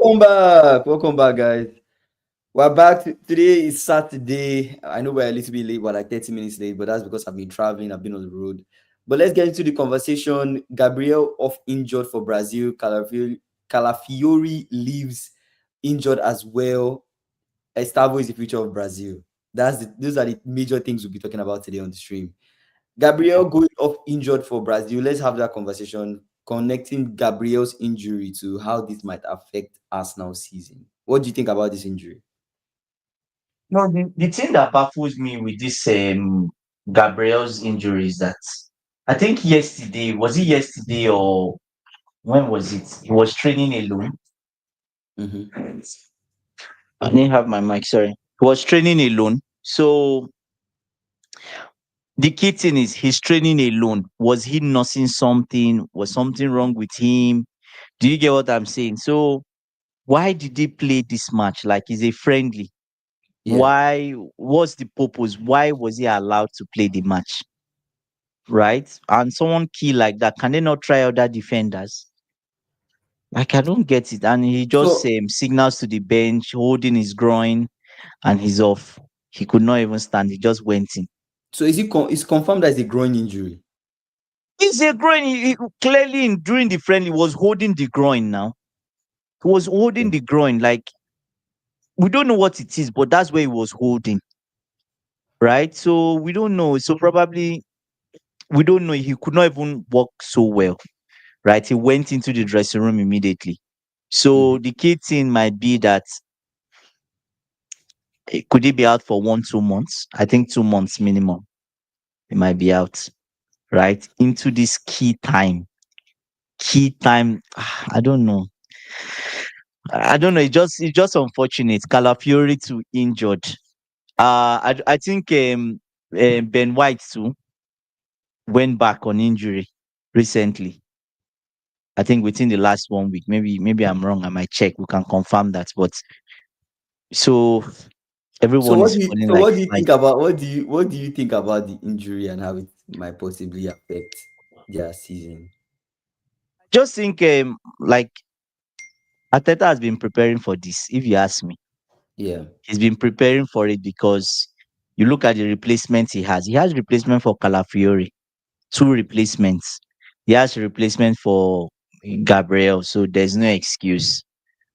Welcome back. Welcome back, guys. We're back. Today is Saturday. I know we're a little bit late, we're like 30 minutes late, but that's because I've been traveling, I've been on the road. But let's get into the conversation. Gabriel off injured for Brazil. Calafiori leaves injured as well. Estevao is the future of Brazil. Those are the major things we'll be talking about today on the stream. Gabriel going off injured for Brazil. Let's have that conversation, connecting Gabriel's injury to how this might affect Arsenal's season. What do you think about this injury? No, the thing that baffles me with this Gabriel's injury is that I think yesterday, was it yesterday or when was it? He was training alone. Mm-hmm. I didn't have my mic, sorry. He was training alone. So the key thing is he's training alone. Was he nursing something? Was something wrong with him? Do you get what I'm saying? So why did he play this match? Like, is a friendly? Yeah. Why? What's the purpose? Why was he allowed to play the match? Right? And someone key like that, can they not try other defenders? Like, I don't get it. And he just So signals to the bench, holding his groin, and he's off. He could not even stand. He just went in. so is it's confirmed that it's a groin injury? It's a groin. Clearly, during the friendly, was holding the groin now. He was holding Yeah. the groin. Like, we don't know what it is, but that's where he was holding. Right? So we don't know. So probably, we don't know. He could not even walk so well. Right? He went into the dressing room immediately. Mhm. So the key thing might be that could he be out for 1, 2 months? I think 2 months minimum. He might be out, right? Into this key time. Key time. I don't know. I don't know. It's just unfortunate. Calafiori too injured. I think Ben White too went back on injury recently. I think within the last 1 week. Maybe I'm wrong. I might check. We can confirm that. But so So everyone what is do you feeling so like what do you like think about what do you think about the injury and how it might possibly affect their season? just think like Ateta has been preparing for this, if you ask me. Yeah. He's been preparing for it because you look at the replacements he has. He has replacement for Calafiori, two replacements. He has a replacement for Gabriel, so there's no excuse,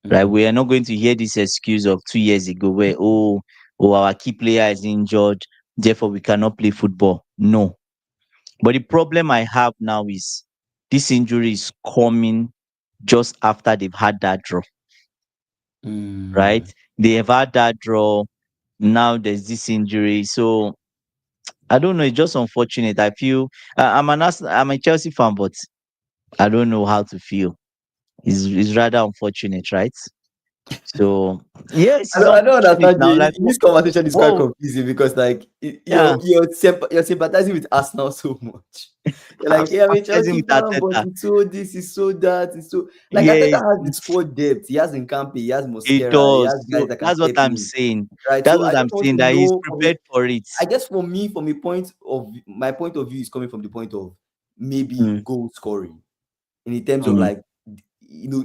right? Mm-hmm. We are not going to hear this excuse of 2 years ago where our key player is injured, therefore we cannot play football. No. But the problem I have now is this injury is coming just after they've had that draw, right? Mm. They have had that draw. Now there's this injury. So I don't know. It's just unfortunate. I feel I'm a Chelsea fan, but I don't know how to feel. It's rather unfortunate, right? So yes, I it's don't, I don't unfortunate understand now. you. Like, This conversation is quite whoa, confusing because like yeah, you're sympathizing with Arsenal so much. You're I'm like, yeah, I'm a sympathizing Chelsea with fan, but Arteta. it's so this, is so that, it's so like Ateta Yes, has the squad depth. He has Nkampe, he has it Mosquera, he does. has guys So that can that's what step I'm in, saying. right? That's So I what I'm just want saying. to That he's know from prepared for it. I guess for me, from a point of my point of view is coming from the point of maybe Mm, goal scoring in terms of mm. like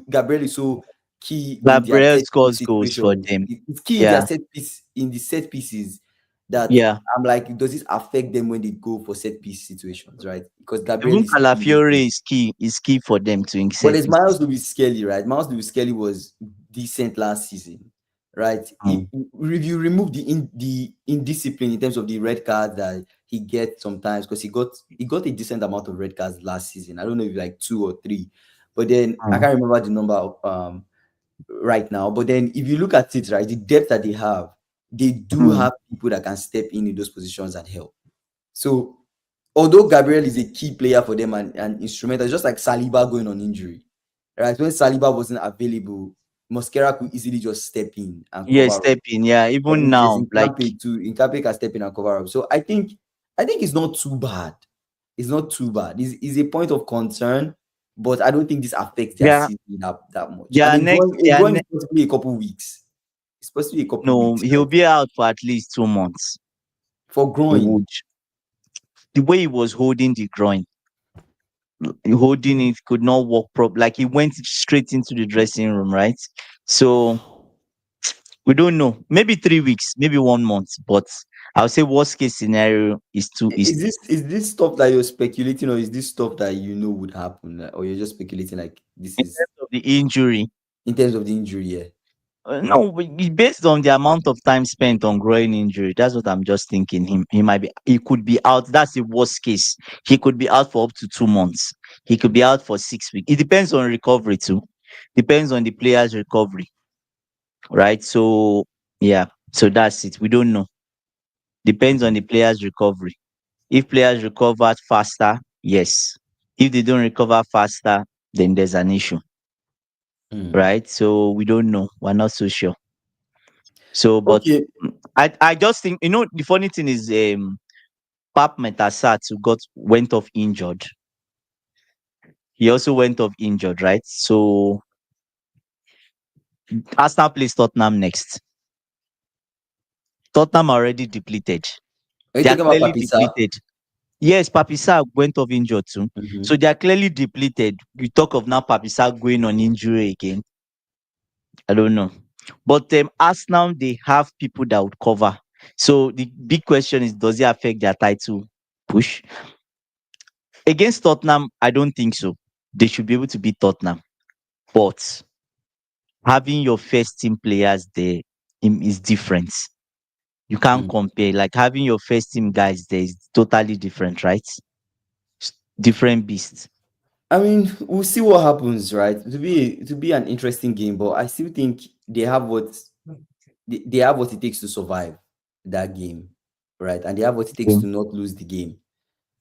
Gabriel is so key in their Gabriel set piece scores goals for situations. them. It's key in their Yeah, set piece in the set pieces that yeah. I'm like, does this affect them when they go for set piece situations, right? Because Gabriel Even is key in those Calafiori things. is key for them to But set there's pieces. Miles Lewis Skelly, right? Miles Lewis Skelly was decent last season, right? Mm, If you remove the indiscipline in terms of the red cards that he gets sometimes, because he got a decent amount of red cards last season. I don't know if like 2 or 3, but then I mm, can't remember the number right now. But then if you look at it, right, the depth that they do mm. have people that can step in those positions and help. So although Gabriel is a key player for them and instrumental, it's just like Saliba going on injury. Right? When Saliba wasn't available, Mosquera could easily just step in and Yeah, cover up. step in. Yeah, even And there's now, like, Nkampe too. Nkampe can step in and cover up. So I think it's not too bad. It's not too bad. It's a point of concern, but I don't think this affects their yeah, season that much. And yeah. a drawing is supposed to be a couple weeks. It's supposed to be a couple No, weeks, he'll right? be out for at least 2 months. For He growing. would. The way he was holding the groin, holding it, could not walk properly. Like, he went straight into the dressing room, right? So we don't know. Maybe 3 weeks, maybe 1 month. But I would say worst case scenario is two is Is this stuff that you're speculating, or is this stuff that you know would happen, or you're just speculating like this in is terms of the injury. in terms of the injury? Yeah. No, based on the amount of time spent on growing injury, that's what I'm just thinking. He could be out. That's the worst case. He could be out for up to 2 months. He could be out for 6 weeks. It depends on recovery too. Depends on the player's recovery, right? So yeah, so that's it. We don't know. Depends on the player's recovery. If players recover faster, yes. If they don't recover faster, then there's an issue, Hmm. right? So we don't know. We're not so sure. So, but Okay. I just think the funny thing is Pap Metasat who got went off injured. He also went off injured, right? So Arsenal plays Tottenham next. Tottenham are already depleted. Are you They are talking about clearly Papisa? depleted. Yes, Papisa went off injured too. So Mm-hmm. they are clearly depleted. We talk of now Papisa going on injury again. I don't know. But Arsenal, they have people that would cover. So the big question is, does it affect their title push? Against Tottenham, I don't think so. They should be able to beat Tottenham. But having your first team players there is different. You can't compare. Like having your first team guys there is totally different, right? Different beasts. I mean, we'll see what happens, right? To be an interesting game, but I still think they have what it takes to survive that game, right? And they have what it takes Mm, to not lose the game,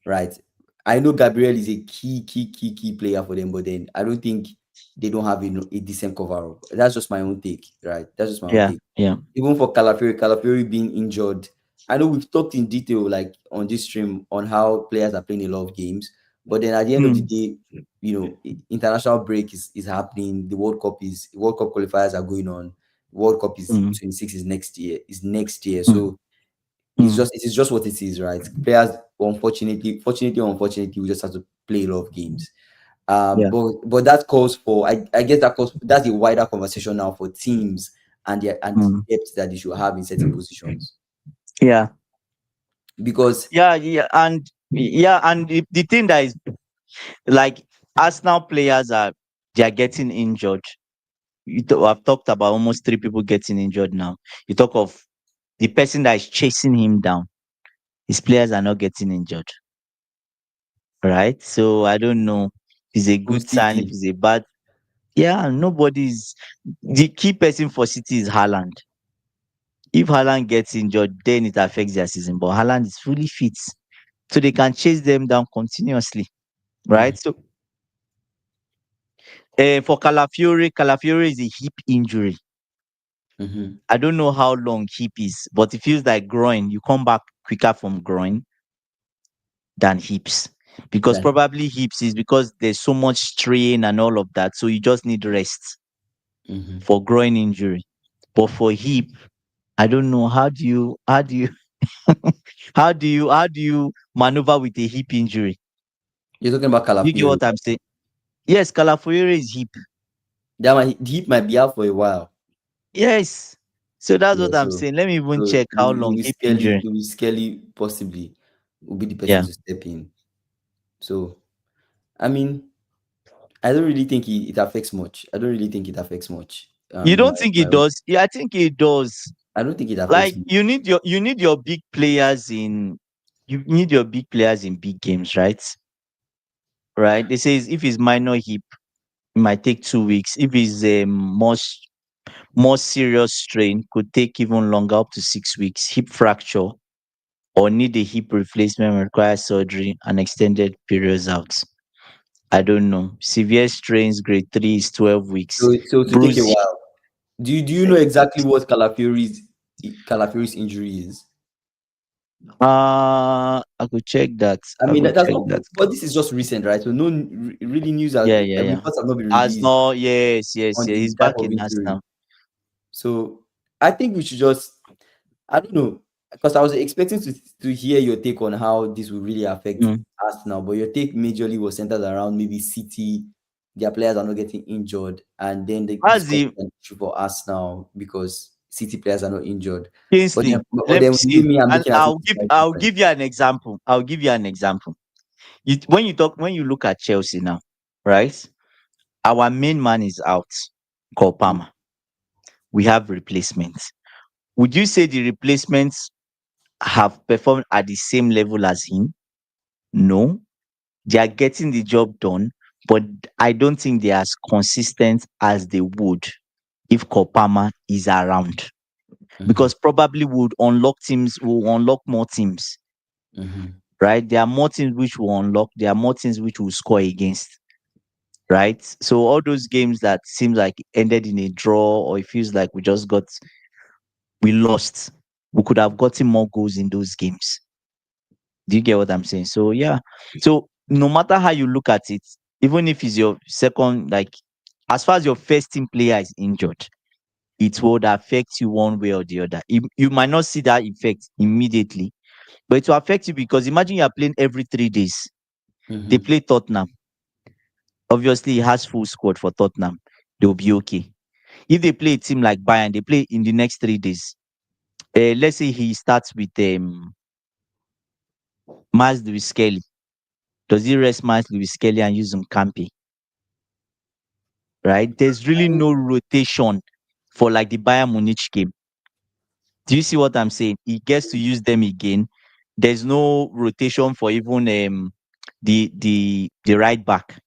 right? I know Gabriel is a key player for them, but then I don't think they don't have a decent cover up. That's just my own take, right? That's just my own yeah, take. yeah. Even for Calafiori being injured, I know we've talked in detail, like on this stream, on how players are playing a lot of games, but then at the end of the Mm, day, international break is happening. The World Cup qualifiers are going on. World Cup is mm, 26 is next year. Is next year, mm, so mm. it is just what it is, right? Players, fortunately or unfortunately, we just have to play a lot of games. Yeah. But that calls for, I guess that's a wider conversation now for teams and the Mm. depth that they should have in certain positions. Yeah. Because And the thing that is like Arsenal players they are getting injured. I've talked about almost 3 people getting injured now. You talk of the person that is chasing him down. His players are not getting injured, right? So I don't know if it's a good sign, if City, it's a bad. Yeah, nobody's the key person for City is Haaland. If Haaland gets injured, then it affects their season. But Haaland is fully fit, so they can chase them down continuously, right? So for Calafiori is a hip injury. mm-hmm. I don't know how long hip is, but it feels like groin. You come back quicker from groin than hips. Because Then, probably hips is because there's so much strain and all of that. So you just need rest mm-hmm. for groin injury. But for hip, I don't know. How do you maneuver with a hip injury? You're talking about You get Calafiori. what I'm saying? Yes, Calafiori is hip. The heat might be out for a while. Yes. So that's Yeah, what I'm saying. Let me even check how long hip injury. you will Skelly possibly will be the person Yeah. to step in. So I mean, I don't really think it affects much. I don't really think it affects much. You In don't think my it own, does? Yeah, I think it does. I don't think it affects Like much. you need your big players in big games, right? Right? They say if it's minor hip, it might take 2 weeks. If it's a more serious strain, could take even longer, up to 6 weeks. Hip fracture or need a hip replacement require surgery and extended periods out. I don't know. Severe strains, grade 3 is 12 weeks. So to take a Bruising. while. Do you know exactly what Calafiori's injury is? I could check that. I I mean, could that's check not, that. but this is just recent, right? So no really news, Yeah, yeah, yeah. reports have not been As released no, yes, yes, on yeah. the He's type back of in us injury. now. So I think we should just, I don't know, because I was expecting to hear your take on how this will really affect Mm. Arsenal, but your take majorly was centered around maybe City. their players are not getting injured, and then this That's could the be an issue for us now because City players are not injured. Kingsley. But Let me then the way see, me I'm and looking at it is quite I'll different. give you an example. I'll give you an example. When you look at Chelsea now, right? Our main man is out, Cole Palmer. We have replacements. Would you say the replacements have performed at the same level as him? No, they are getting the job done, but I don't think they're as consistent as they would if Kopama is around. Mm-hmm. Because probably will unlock more teams, Mm-hmm. right? There are more teams which will unlock, there are more teams which will score against, right? So all those games that seems like ended in a draw or it feels like we lost, we could have gotten more goals in those games. Do you get what I'm saying? So yeah. So no matter how you look at it, even if it's your second, like as far as your first team player is injured, it would affect you one way or the other. You might not see that effect immediately, but it will affect you because imagine you are playing every 3 days. They Mm-hmm. play Tottenham. Obviously, he has full squad for Tottenham. They'll be okay. If they play a team like Bayern, they play in the next 3 days. Let's say he starts with Miles Lewis Kelly. Does he rest Miles Lewis Kelly and use Mkampi? Right? There's really no rotation for like the Bayern Munich game. Do you see what I'm saying? He gets to use them again. There's no rotation for even the right back,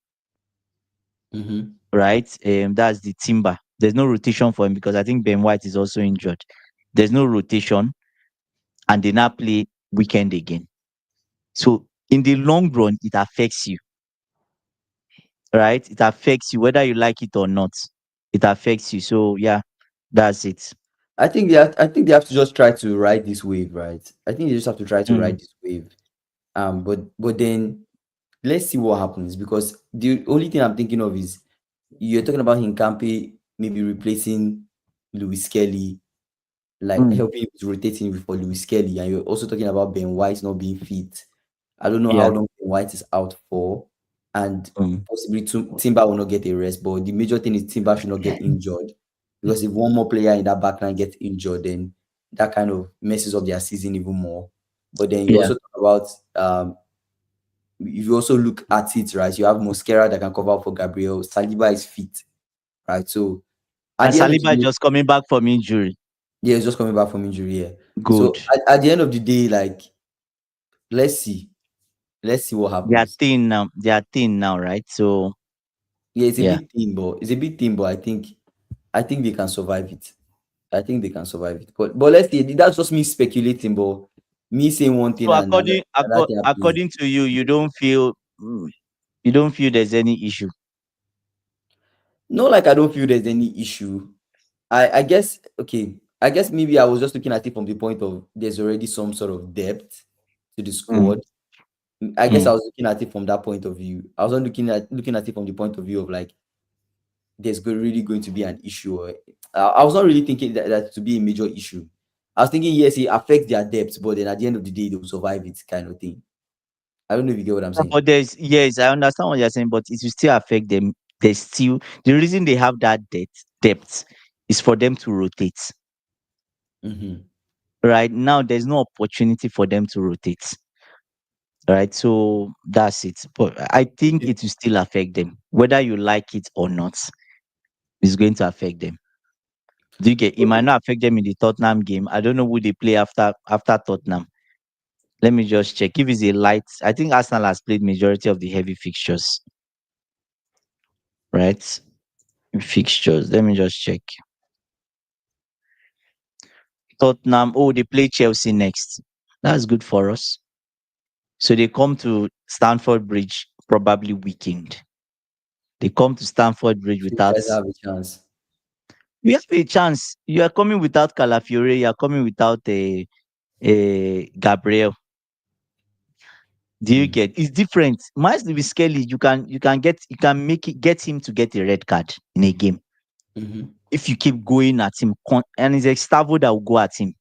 Mm-hmm. right? That's the Timber. There's no rotation for him because I think Ben White is also injured. There's no rotation, and they now play weekend again. So in the long run, it affects you, right? It affects you whether you like it or not. It affects you. So yeah, that's it. I think they have to just try to ride this wave, right? I think they just have to try to Mm, ride this wave. But then let's see what happens, because the only thing I'm thinking of is you're talking about Hinkampe maybe replacing Louis Kelly, like mm, helping him to rotate him for Louis Kelly, and you're also talking about Ben White not being fit. I don't know how yeah. long Ben White is out for, and Mm, possibly Timber will not get a rest. But the major thing is Timber should not get injured, because if one more player in that backline gets injured, then that kind of messes up their season even more. But then you yeah. also talk about if you also look at it, right, you have Mosquera that can cover for Gabriel. Saliba is fit, right? So at And the end of the Saliba is day, just coming back from injury. yeah, he's just coming back from injury. Yeah. Good. So at the end of the day, like let's see, let's see what They are happens. thin now. They are thin now, right? So Yeah, it's a yeah. big team, but I think they can survive it. I think they can survive it. But let's see. That's just me speculating, but me saying one thing So and another thing happens. according to you, you don't feel there's any issue. Not like I don't feel there's any issue. I guess okay. I guess maybe I was just looking at it from the point of there's already some sort of depth to the Mm, squad. I guess I mm. was looking at it from that point of view. I wasn't looking at it from the point of view of like really going to be an issue. I was not really thinking that to be a major issue. I was thinking yes, it affects their depth, but then at the end of the day, they will survive it, kind of thing. I don't know if you get what I'm Yeah, saying. but there's yes, I understand what you're saying, but it will still affect them. There's still the reason they have that depth is for them to rotate. Mm-hmm. Right now, there's no opportunity for them to rotate. Right. So that's it. But I think it will still affect them. Whether you like it or not, it's going to affect them. Do you get it might Okay. not affect them in the Tottenham game. I don't know who they play after Tottenham. Let me just check. If it's a light, I think Arsenal has played majority of the heavy fixtures, right? Fixtures. Let me just check. Tottenham. Oh, they play Chelsea next. That's good for us. So they come to Stamford Bridge probably weekend. They come to Stamford Bridge So you without. guys have a chance. You have a chance. You are coming without Calafiori. You are coming without a Gabriel. Do you Mm-hmm. get? It's different. Miles Lewis Kelly, you can make it get him to get a red card in a game Mm-hmm. if you keep going at him. And it's Estevao that will go at him.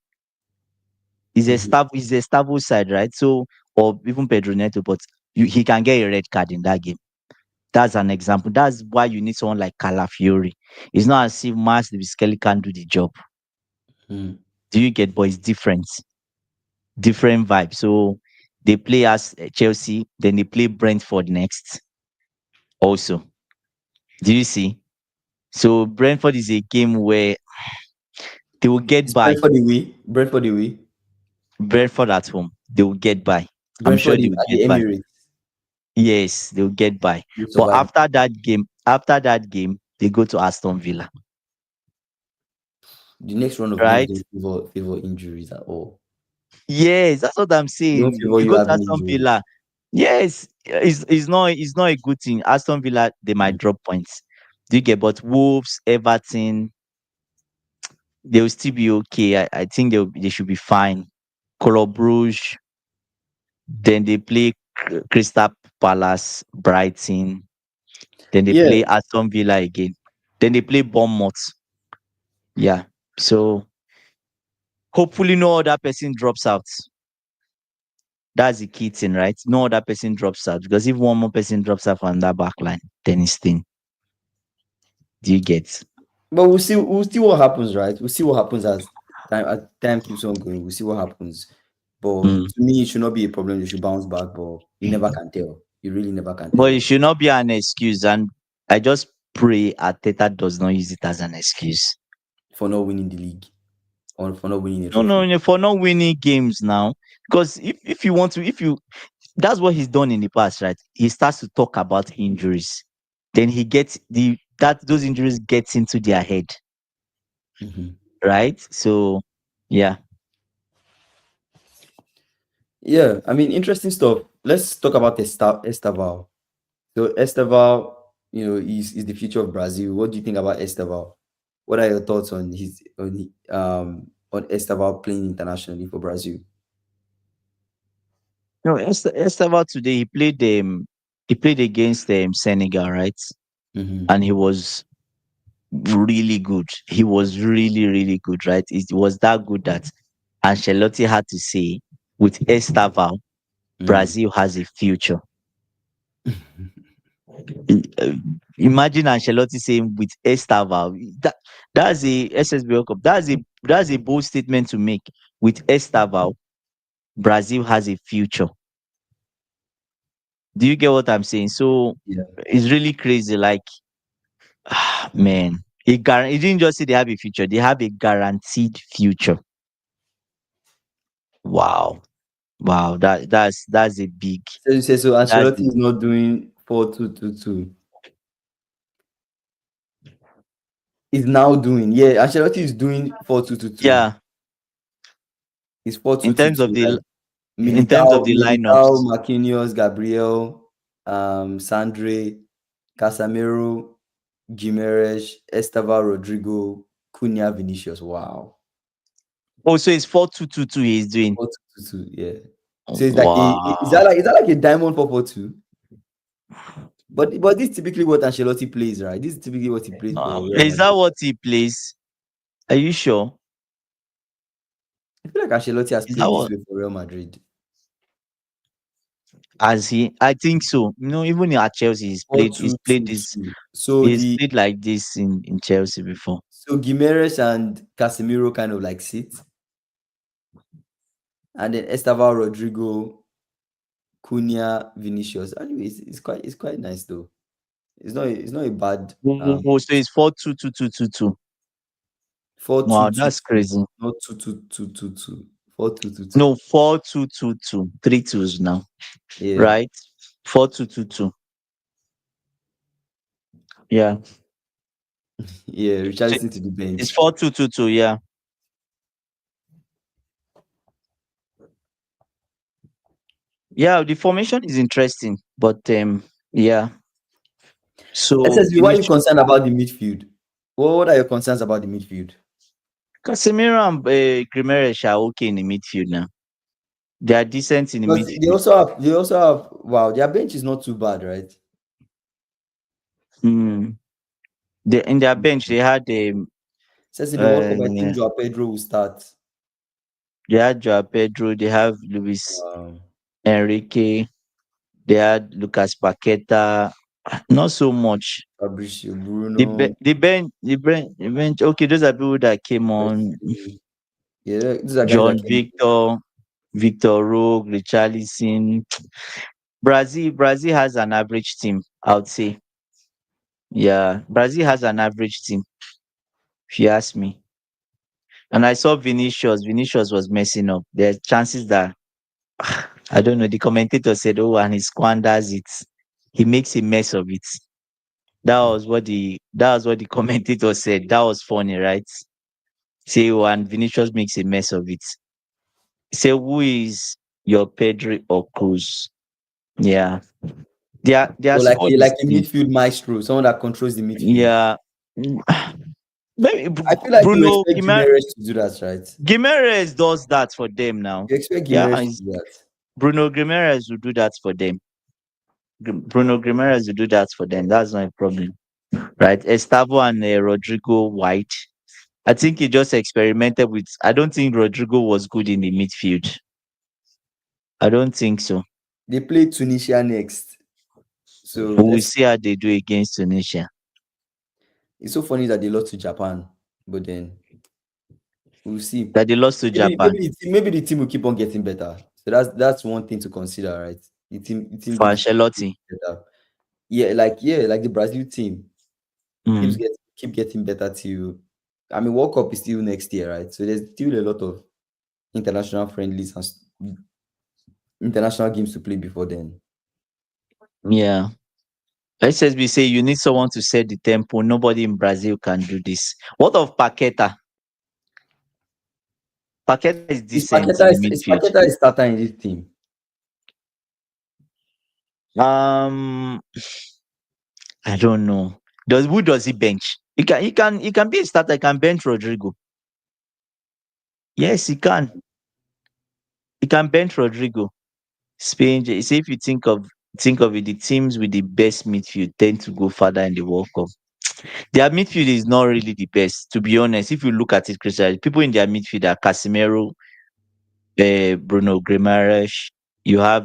Mm-hmm. It's Estevao side, right? So or even Pedro Neto, but he can get a red card in that game. That's an example. That's why you need someone like Calafiori. It's not as if Mars Skelly can't do the job. Mm. Do you get? But it's different, different vibe. So they play as Chelsea, then they play Brentford next. Also, do you see? So Brentford is a game where they will get It's by. Brentford away. Brentford away. Brentford at home, they will get by. I'm sure Brentford they will at the get by. Emirates. Yes, they will get by. You But survive. after that game, they go to Aston Villa, The next round of games right? don't favor injuries at all. Yes, that's what I'm They don't saying. favor You you go to having Aston injuries. Villa. Yes, it's not a good thing. Aston Villa, they might Mm. drop points. Do you get? But Wolves, Everton, they will still be okay. I think they should be fine. Club Brugge, then they play Crystal Palace, Brighton, then they Yeah, play Aston Villa again. Then they play Bournemouth. Yeah. So hopefully no other person drops out. That's the key thing, right? No other person drops out. Because if one more person drops out from that back line, then it's thin. Do you get? but we'll see. We'll see what happens, right? We'll see what happens as time keeps on going. We'll see what happens. But Mm. to me, it should not be a problem. They should bounce back, but you never can tell. You really never can But it tell should not be an excuse. And I just pray Ateta does not use it as an excuse. for not winning the league or for not winning a No, no, trophy. no, for not winning games now. Because if you want to, if you that's what he's done in the past, right? He starts to talk about injuries. Then he gets those injuries gets into their head, Mhm. right? So yeah. Yeah, I mean, interesting stuff. Let's talk about Estevao. So Estevao, is the future of Brazil. What do you think about Estevao? What are your thoughts on Estevao playing internationally for Brazil? No, Estevao today he played against Senegal, right? Hmm. And he was really good. He was really, really good, right? It was that good that Ancelotti had to say with Estevao, Mm. Brazil has a future. Uh, Imagine Ancelotti saying with Estevao, that's a SSB World Cup. That's a bold statement to make. With Estevao, Brazil has a future. Do you get what I'm saying? So Yeah. it's really crazy. Like, man, he didn't just say they have a future; they have a guaranteed future. Wow, wow, that's a big. So you say so That's Ancelotti is not doing 4-2-2-2. He's now doing, yeah, Ancelotti is doing 4-2-2-2. yeah. It's four two In two terms two. of the Like in terms of Militao, the Militao, lineups, Marquinhos, Gabriel, Sandre, Casemiro, Gimenez, Estevao, Rodrigo, Cunha, Vinicius. Wow. oh, so it's 4-2-2-2. He's doing. 4-2-2-2. Yeah. So it's like Wow. is that like a diamond 4-4-2? But this is typically what Ancelotti plays, right? This is typically what he plays for Real Is that Madrid. what he plays? Are you sure? I feel like Ancelotti has Is that played this what way for Real Madrid. as he? I think so. Even at Chelsea, Four He's two played two this. two. So He's the played like this in Chelsea before. so Gimenez and Casemiro kind of like sit, and then Estevao, Rodrigo, Cunha, Vinicius. Anyways, it's quite nice though. It's not a bad Oh, so it's 4-2-2-2-2-2. four two Wow, two that's two, crazy. not 2-2-2-2-2. 4-2-2-2. No, 4-2-2-2. Three twos now, Yeah, right? 4-2-2-2. Yeah. yeah. So Richarlison to the it's bench. 4-2-2-2. Yeah. Yeah, the formation is interesting, but yeah. So SSB, you why are need you to concerned about the midfield? What are your concerns about the midfield? Casemiro and Grimaresh are okay in the midfield now. They are decent in the Because midfield. they also have wow, their bench is not too bad, right? Mm. In their bench, Says in the World Cup, I uh, think Joao Pedro will start. they had Joao Pedro, they have Luis Um, Enrique, they had Lucas Paqueta. Not so much. Fabricio, The Bruno, be- the bench, the bench, the bench. Okay, those are people that came on. Messi. Yeah, these are guys that John can. Victor, Victor Roque, Richarlison. Brazil has an average team, I would say. Yeah, Brazil has an average team, if you ask me. And I saw Vinicius. Vinicius was messing up. There are chances that I don't know. The commentator said, "Oh, and he squanders it. He makes a mess of it." That was what the commentator said. That was funny, right? Say, "Oh, and Vinicius makes a mess of it." Say, "Who is your Pedri or Cruz?" Yeah, their Or squad like is a deep. midfield maestro, someone that controls the midfield. Yeah, maybe I feel like you Bruno expect Gimenez to do that, right? Gimenez does that for them now. You expect Yeah, Gimenez to do that. Bruno Gimenez will do that for them. Bruno Gimenez will do that for them. That's not a problem, right? Estavo and Rodrigo White. I think he just experimented with. I don't think Rodrigo was good in the midfield. I don't think so. They play Tunisia next. So But we'll let's see how they do against Tunisia. it's so funny that they lost to Japan, but then we'll see. That they lost to Japan. Maybe the team will keep on getting better. So that's one thing to consider, right? The team For is Ancelotti. better. Yeah, like the Brazil team Mm, keep getting better till I mean World Cup is still next year, right? So there's still a lot of international friendlies and international games to play before then. yeah. SSB say you need someone to set the tempo. Nobody in Brazil can do this. What of Paqueta? Paqueta is decent in the Is midfield. Paqueta is starter in this team? Um, I don't know. Who does he bench? He can be a starter. He can bench Rodrigo. Yes, he can. He can bench Rodrigo. Spain. See if you think of it, the teams with the best midfield tend to go further in the World Cup. Their midfield is not really the best, to be honest. If you look at it critically, people in their midfield are Casemiro, Bruno Guimaraes. You have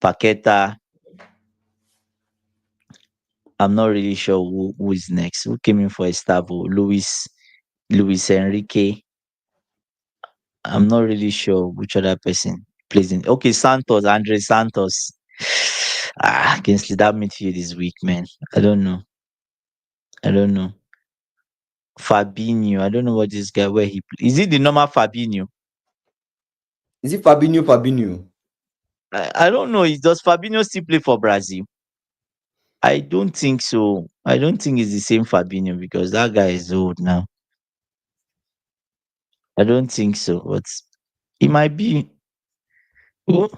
Paqueta. I'm not really sure who is next. Who came in for Estavo? Luis Enrique. I'm not really sure which other person plays in. Okay, Santos, Andre Santos. Against that midfield is weak, man. I don't know. I don't know. Fabinho. I don't know what this guy where he is. It the normal Fabinho? Is it Fabinho? Fabinho? I don't know. Does Fabinho still play for Brazil? I don't think so. I don't think it's the same Fabinho because that guy is old now. I don't think so, but it might be. Oh,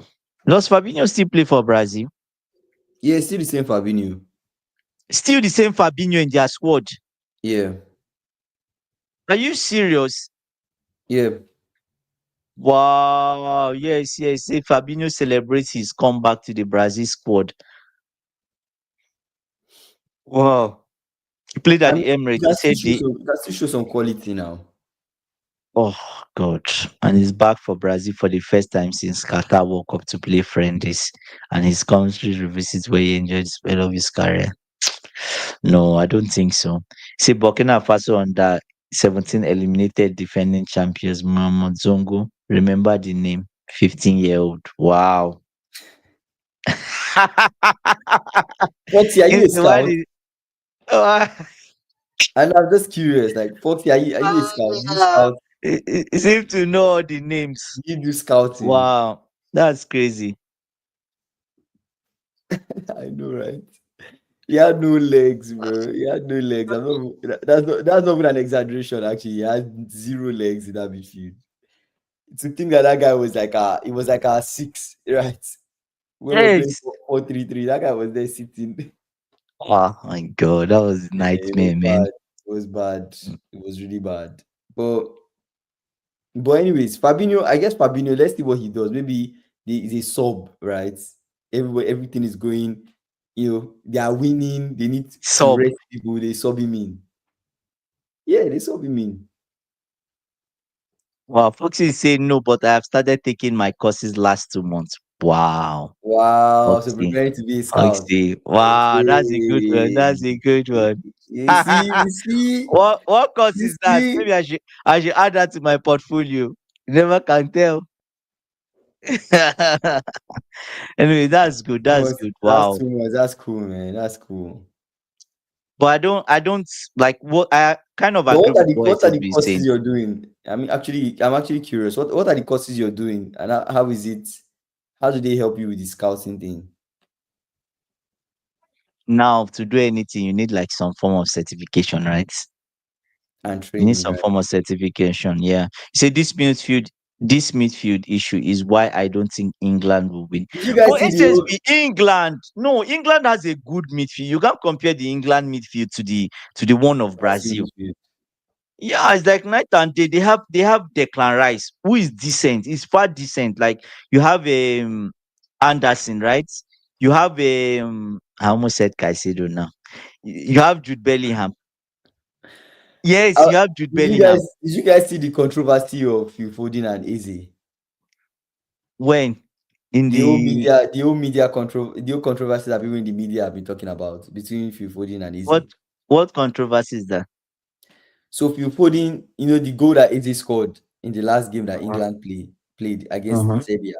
does Fabinho still play for Brazil? Yeah, it's still the same Fabinho. Still the same Fabinho in their squad. Yeah, Are you serious? yeah. Wow. Yes, yes. Say Fabinho celebrates his comeback to the Brazil squad. Wow. He played I at mean, the Emirates. He said you can still show some quality now. oh God. And he's back for Brazil for the first time since Qatar World Cup to play friendlies. And his country revisits where he enjoyed the spell of his career. No, I don't think so. See, Burkina Faso under 17 eliminated defending champions Mohamed Zongo. Remember the name? 15-year-old. Wow. 40, are you a Why scout? did uh, And I'm just curious, like 40, are you a scout? Do you scout? he seemed to know all the names. Do you do scouting? Wow. That's crazy. I know, right? He had no legs, bro. He had no legs. That's not even an exaggeration, actually. He had zero legs in that midfield. To think that guy was like it was like a six, right? When we're playing Yes. 4-3-3, that guy was there sitting. Oh my God. That was a Yeah, it was nightmare, man. bad. It was bad. It was really bad. But anyways, Fabinho, I guess Fabinho, let's see what he does. Maybe he's a sub, right? Everything is going, they are winning. They need to Sub. rest people. They sub him in. Yeah, they sub him in. Wow. Foxy is saying no, but I have started taking my courses last 2 months. Wow. Wow, so Oxy. preparing to be a scout. Oxy. Wow, that's a good one. Okay. That's a good one. You see, What course you is that? see. Maybe I should add that to my portfolio. You never can tell. Anyway, that's good. That's good. That's Wow. too much. That's cool, man. That's cool. But I don't like what I kind of But agree with what what are it has the been courses saying. you're doing? I'm actually curious. What are the courses you're doing, and how is it? How do they help you with the scouting thing Now, to do anything, you need like some form of certification, right? and You need training, some right? form of certification. Yeah. So this midfield issue is why I don't think England will win. Did you guys But see the whole? SSB England, no, England has a good midfield. You can't compare the England midfield to the one of Brazil. Yeah, it's like night and day. They have Declan Rice, who is decent. He's far decent. Like you have Anderson, right? You have I almost said Caicedo now. You have Jude Bellingham. Yes, Uh, you have Jude Bellingham. did you guys see the controversy of Phil Foden and Eze? When in the The whole controversy that people in the media have been talking about between Phil Foden and what Eze. what controversy is that? So Phil Foden, the goal that Eze scored in the last game that Uh-huh. England played against Uh-huh. Serbia.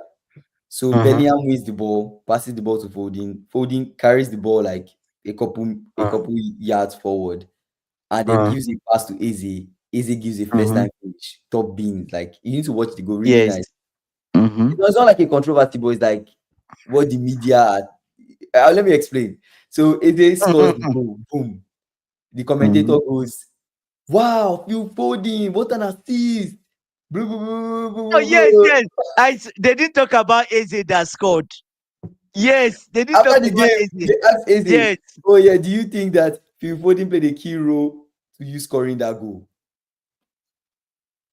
So Uh-huh. Bellingham wins the ball, passes the ball to Foden. Foden carries the ball like a couple yards forward, and then Uh-huh. gives a pass to Eze. Eze gives a first Uh-huh. time finish, top beans. Like you need to watch the goal, really Yes. nice. Mm-hmm. It was not like a controversy, but it's like what the media. Let me explain. So Eze scores the goal, boom. The Mm-hmm. commentator goes, "Wow, Phil Foden, what an assist!" Blah, blah, blah, blah, Oh blah, yes, blah. yes. They didn't talk about Eze that scored. Yes, they didn't talk After the about game, Eze. they asked Eze, Yes. "Oh yeah, do you think that Phil Foden played a key role to you scoring that goal?"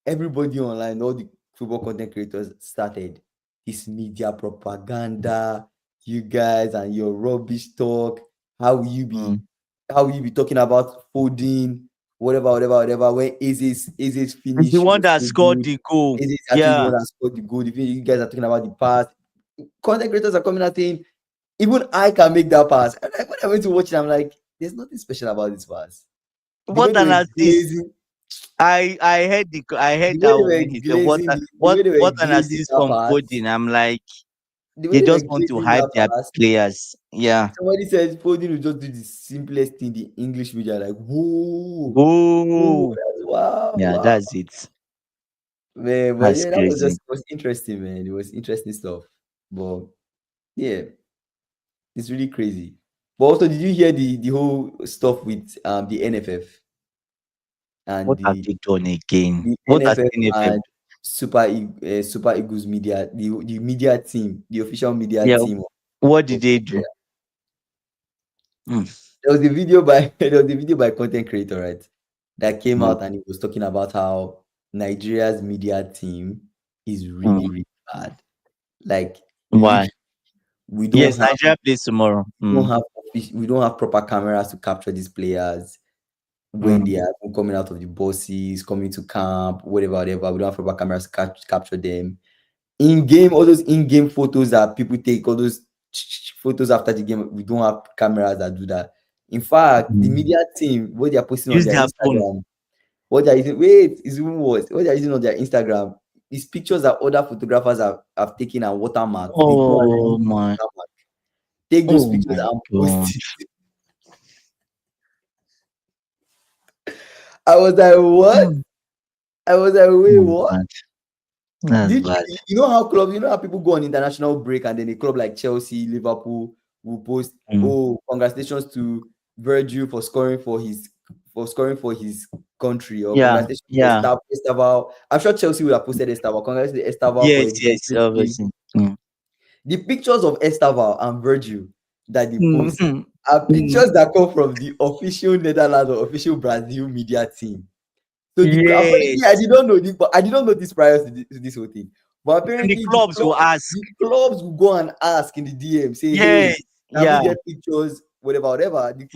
Everybody online, all the football content creators started this media propaganda. You guys and your rubbish talk. How will you be? Mm. How will you be talking about Foden? Whatever, whatever, whatever. When Aze's It's the finish one was that so scored good. the goal. Aze is actually the Yeah. one that scored the goal. You guys are talking about the pass. Content creators are coming out saying, even I can make that pass. And like, when I went to watch it, I'm like, there's nothing special about this pass. The way What they an were assist. glazing, I heard the way that they one were when he said what glazing, a- the what way they were what an glazing assist that from pass, Foden. I'm like, the way they they were just want to glazing hype that their pass. players. Yeah. Somebody said Foden will just do the simplest thing. The English media like, whoa, whoa, Oh, wow, yeah, wow, that's it. man. But That's yeah, that was crazy. just it was interesting, man. It was interesting stuff. But yeah, it's really crazy. But also, did you hear the whole stuff with the NFF and What have they done again? the What has NFF NFF? and Super Eagles media, the media team, the official media Yeah. team What did of they do? Nigeria. Mm. There was a video by there was a video by content creator, right, that came Mm. out and he was talking about how Nigeria's media team is really, Mm. really bad. Like Why? literally, we don't Yes, have Nigeria plays tomorrow. don't Mm. have we don't have proper cameras to capture these players when Mm. they are coming out of the buses, coming to camp, whatever, whatever. We don't have proper cameras to capture them. In-game, all those in-game photos that people take, all those photos after the game, we don't have cameras that do that. In fact, the Mm. media team, what they are posting on Use their their phone. Instagram, what they are using, wait, it's even worse. What they are using on their Instagram is pictures that other photographers have taken and watermarked. They go and Oh remove the my. watermark, take those Oh pictures my and post God. it. I was like, what? Mm. I was like, wait, That's what? bad. That's bad. Literally, you know how people go on international break and then a club like Chelsea, Liverpool will post, Mm. "Oh, congratulations to Virgil for scoring for his country," or Yeah. "Congratulations to Yeah. Estevao." I'm sure Chelsea would have posted Estevao. Congratulations to Estevao for Yes. a Yes. great game. Obviously. Mm. The pictures of Estevao and Virgil that they post Mhm. are Mm. pictures that come from the official Netherlands or official Brazil media team. So apparently I Yes. did not know this, but I did not know this prior to this whole thing. But And the apparently clubs will ask. the clubs will go and ask in the DM, say, "Hey, Yes. can we Yeah. get pictures?" Whatever, whatever. And they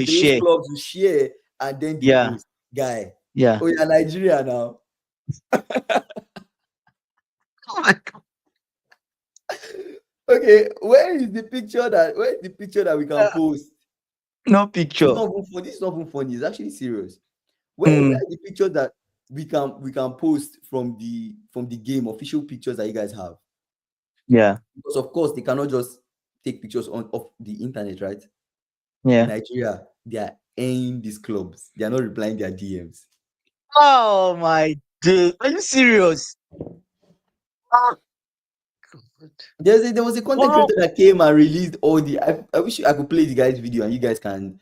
Those share. clubs will share and then they Yeah. post. Guy, Yeah. oh yeah, Nigeria now. Oh my God. Okay, where is the picture that we can post? No This is picture. not even funny. This is not even funny. It's actually serious. Where Mm, are the pictures that we can post from the game, official pictures that you guys have? yeah, Because of course they cannot just take pictures on of the internet, right? yeah. Nigeria, they are in these clubs. They are not replying their DMs. Oh my day. Are you serious? Ah, God. There was a content Wow. creator that came and released all the. I wish I could play the guy's video and you guys can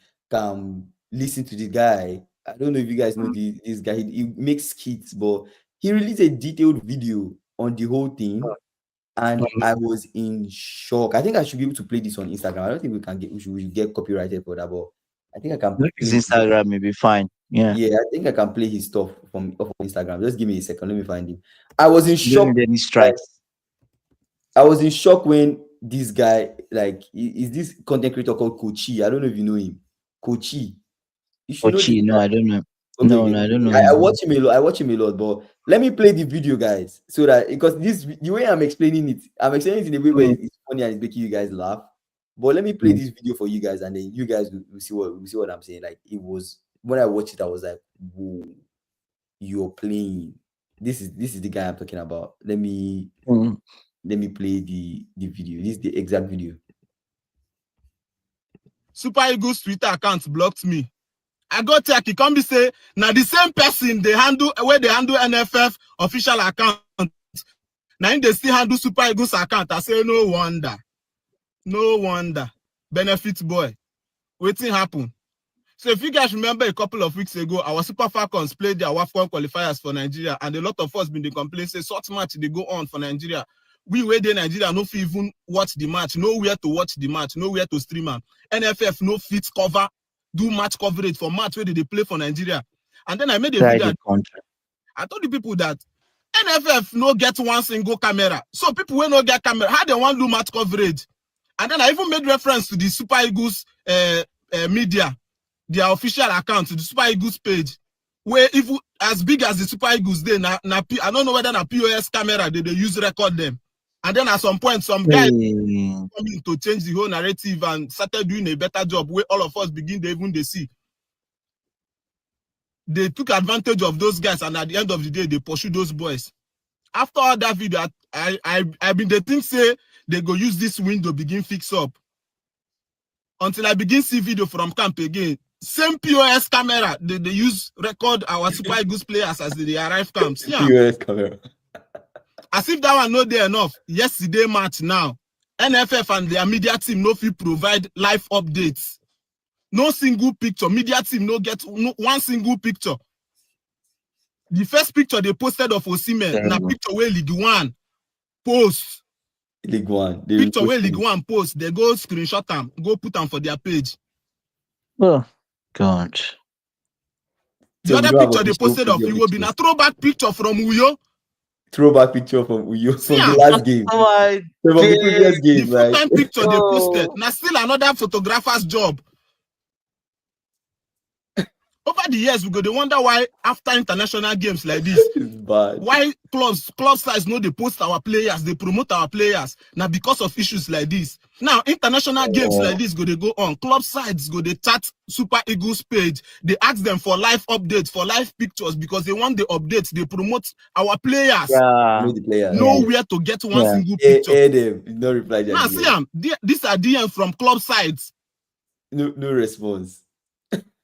listen to the guy. I don't know if you guys know this guy. He makes skits, but he released a detailed video on the whole thing, and I was in shock. I think I should be able to play this on Instagram. I don't think we should get copyrighted for that, but I think I can Look, his play his. Instagram may be fine. Yeah. Yeah, I think I can play his stuff from off of Instagram. Just give me a second. Let me find him. I was in You don't shock. need any Like strikes. I was in shock when this guy, like, is this content creator called Kochi? I don't know if you know him. Kochi. You should know this Ochi, no, guy. I don't know. Okay, No, okay. no, I don't know I him. watch him a lot. I watch him a lot, but let me play the video, guys, so that because the way I'm explaining it in a way where Mm, it's funny and it's making you guys laugh. But let me play mm, this video for you guys, and then you guys will see what I'm saying. Like it was when I watched it, I was like, "Whoa, you're playing." This is the guy I'm talking about. mm. Let me play the video. This is the exact video. Super Eagles Twitter account blocked me. I go check, he come be say, now the same person they handle NFF official account. Now they still handle Super Eagles account. I say no wonder. No wonder. Benefit boy. Waiting happen. So if you guys remember a couple of weeks ago, our Super Falcons played their WAFCON qualifiers for Nigeria, and a lot of us been the complaint say such match they go on for Nigeria. We where they Nigeria no fit even watch the match, nowhere to watch the match, nowhere to stream am. NFF no fit cover, do match coverage for match where they play for Nigeria. And then I made a Try video. the country. I told the people that NFF no get one single camera. So people will not get camera. How they want to do match coverage? And then I even made reference to the Super Eagles media, their official account, to the Super Eagles page, where if as big as the Super Eagles they I don't know whether na POS camera they use record them. And then at some point, some guy Hey. coming to change the whole narrative and started doing a better job where all of us begin to even they see. They took advantage of those guys, and at the end of the day, they pursue those boys. After all that video, I been the thing say they go use this window begin fix up. Until I begin see video from camp again. Same POS camera they use record our Super Eagles players as they arrive camp. See, POS camera. as if that one not there enough. Yesterday match now, NFF and their media team no fit provide live updates. No single picture. Media team no get one single picture. The first picture they posted of Osimhen, na picture where League One post. League One. Picture where League One post, they go screenshot them, go put them for their page. Oh, God. The So we other don't have picture they official posted of video Iwobi, na pictures. throwback picture from Uyo. Throwback picture from Uyo See from the am. last game. Oh my From the previous day. The game, right? full-time picture they posted. Oh, Now still another photographer's job. Over the years, we go to wonder why after international games like this, It's bad. why club size no they post our players, they promote our players. Now because of issues like this. Now international games like this go they go on. Club sides go they chat Super Eagles page. They ask them for live updates, for live pictures because they want the updates. They promote our players. yeah. Know the players. Yeah. Nowhere to get one Yeah. single picture. Them did not reply their Now see DM. these are DM from club sides. No response.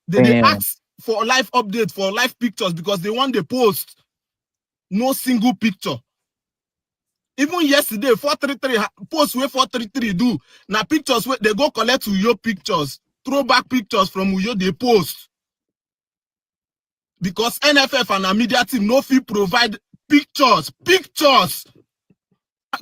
They Damn. ask for live update, for live pictures because they want the post. No single picture. Even yesterday, 433 post where 433 do. Now pictures where they go collect Uyo pictures, throwback pictures from Uyo they post. Because NFF and our media team no fit provide pictures.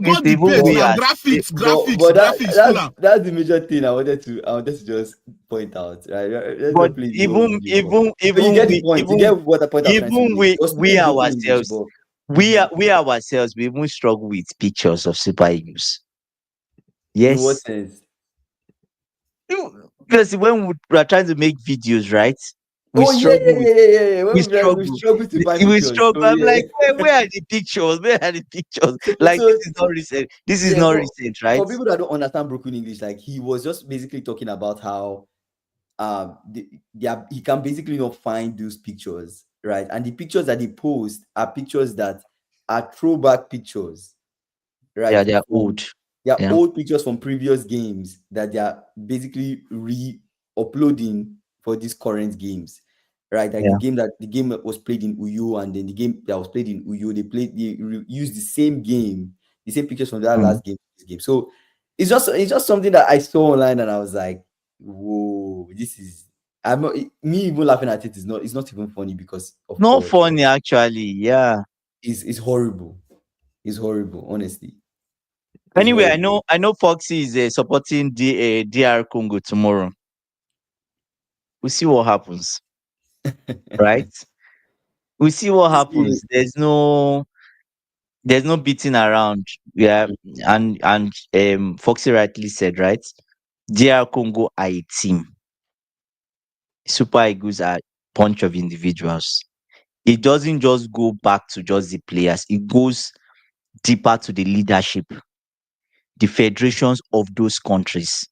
Go the Even page we now, are graphics, But full am. that's the major thing I wanted to just point out. Right? Let's but not play the whole even video. even But you even get the we point. You even get what the point I'm trying to even make. You're we speaking broken English, ourselves but we ourselves we even struggle with pictures of Super Eagles. in what Yes. sense? Because when we are trying to make videos, right? We Oh yeah, struggle yeah, with yeah, yeah, yeah, yeah. we We struggle. struggle to find We pictures. struggle. Oh I'm yeah. like, where are the pictures? Where are the pictures? So Like so this is not recent. This is yeah, not recent, right? for people that don't understand broken English, like he was just basically talking about how he can basically not find those pictures, right? And the pictures that he posts are pictures that are throwback pictures, right? Yeah, they are From old. they are Yeah, old pictures from previous games that they are basically re-uploading for these current games, right? Like yeah. the game that was played in Uyo, and then the game that was played in Uyo, used the same game, the same pictures from that Mm. last game, this game. So it's just something that I saw online, and I was like, whoa, this is. I'm not, me even laughing at it is not. It's not even funny because, of Not course, funny actually. Yeah. it's horrible. It's horrible. Honestly, it's Anyway, horrible. I know Foxy is supporting DR Congo tomorrow. We'll see what happens, right? We'll see what See, happens. There's no beating around. Yeah, and Foxy rightly said, right? DR Congo are a team. Super Eagles are bunch of individuals. It doesn't just go back to just the players. It goes deeper to the leadership, the federations of those countries.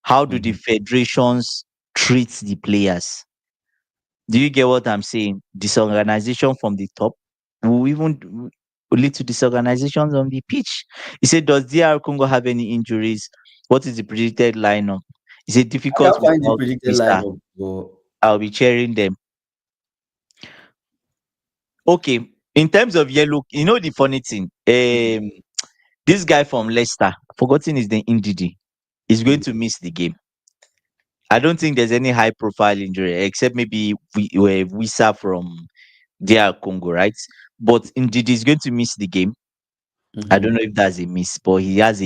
How do the Mhm. federations treat the players? Do you get what I'm saying? Disorganization from the top will even lead to disorganizations on the pitch. He said, does DR Congo have any injuries? What is the predicted lineup? He said, I difficult can't find the without predicted Visa. lineup, but I'll be cheering them. Okay. In terms of yellow, you know the funny thing. This guy from Leicester, forgotten his name, Ndidi, is going Mhm. to miss the game. I don't think there's any high profile injury except maybe we Wisa from DR Congo, right? But Ndidi is going to miss the game. I don't Mhm. know if that's a miss, but he has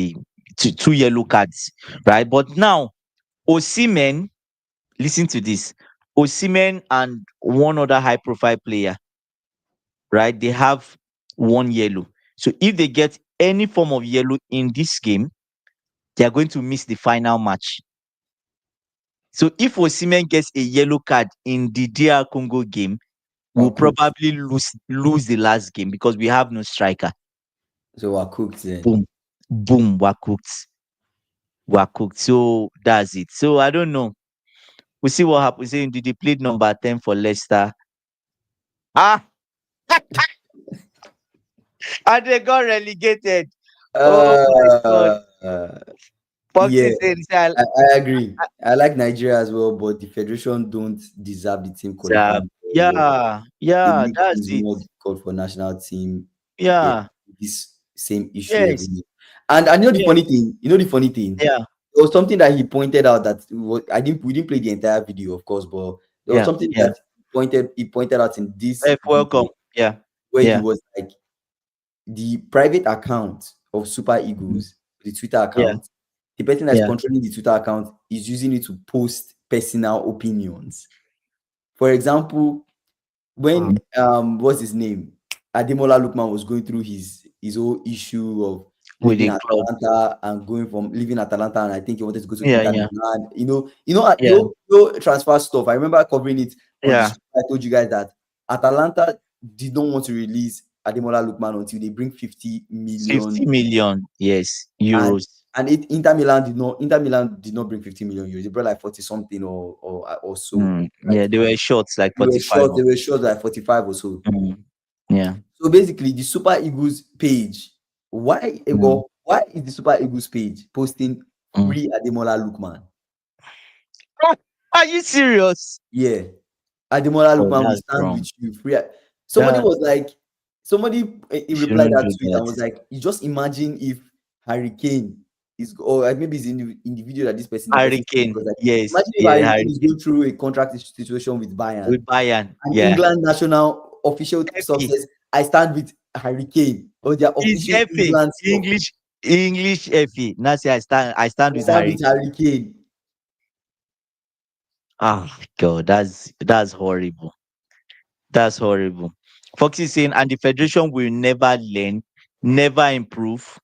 two yellow cards, right? But now Osimhen, listen to this. Osimhen and one other high profile player, right? They have one yellow. So if they get any form of yellow in this game, they are going to miss the final match. So if Osimhen gets a yellow card in the DR Congo game, we'll We're cooked. probably lose the last game because we have no striker. So we're cooked then. Boom, boom, we're cooked. We're cooked. So that's it. So I don't know. We'll see what happens. Saying did he play number 10 for Leicester? Ah, and they got relegated. Oh my god. Uh, yeah, Foxy said, I agree. I like Nigeria as well, but the federation don't deserve the team qualifying very well. yeah, They yeah, make that's things it. more difficult for national team. Yeah, Yeah, this same issue every yes, year. And I know the yes, funny thing. You know the funny thing. yeah, There was something that he pointed out that I didn't. We didn't play the entire video, of course, but there was yeah, something yeah. that he pointed out in this Welcome. video Yeah, where he yeah, was like the private account of Super mm, Eagles, the Twitter yeah, account, the person that's yeah. controlling the Twitter account is using it to post personal opinions. For example, when Mm. what's his name? Ademola Lookman was going through his whole issue of With leaving the club. Atalanta and going from leaving Atalanta, and I think he wanted to go to Yeah, Inter yeah, Milan. yeah, Transfer stuff. I remember covering it on the yeah. show. I told you guys that Atalanta did not want to release Ademola Lookman until they bring 50 million, 50 million, yes, and euros. Inter Milan did not bring 50 million euros. They brought like 40 something or so. Mm, Right? yeah, they were short, like They were 45 short. or They were short like 45 or so. mm, yeah. So basically, the Super Eagles page, Mm, why is the Super Eagles page posting mm. free Ademola Lookman? Ah, are you serious? Yeah, Ademola Oh, Lookman, we that's stand wrong. with you. Free. Somebody That was like, he you replied shouldn't that do tweet that. and was like, you just imagine if Harry Kane is, or like maybe it's in the video that the person Hurricane, was like, yes, imagine if yeah, Harry Kane is hurricane going through a contract situation with Bayern, with Bayern, and yeah. England national official FA, success, I stand with Harry Kane, or their it's official FA, England stuff. English FA. Now say I stand I with stand with Hurricane. Harry Kane. Ah, God, that's horrible. That's horrible. Foxy saying, and the federation will never learn, never improve.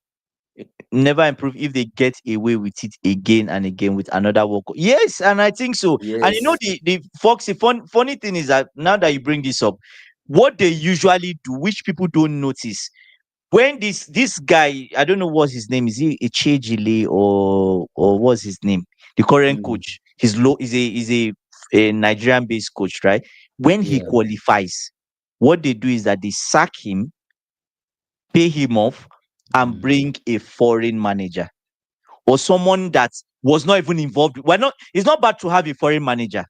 never improve if they get away with it again and again with another World Cup. Yes, and I think so. And Yes. the Foxy funny thing is that now that you bring this up, what they usually do, which people don't notice, when this guy, I don't know what his name is, he Echejile or what's his name, the current Mm, coach, he's low, is a Nigerian based coach, right? When he yeah. qualifies, what they do is that they sack him, pay him off, and Mm, bring a foreign manager or someone that was not even involved. Why not? It's not bad to have a foreign manager,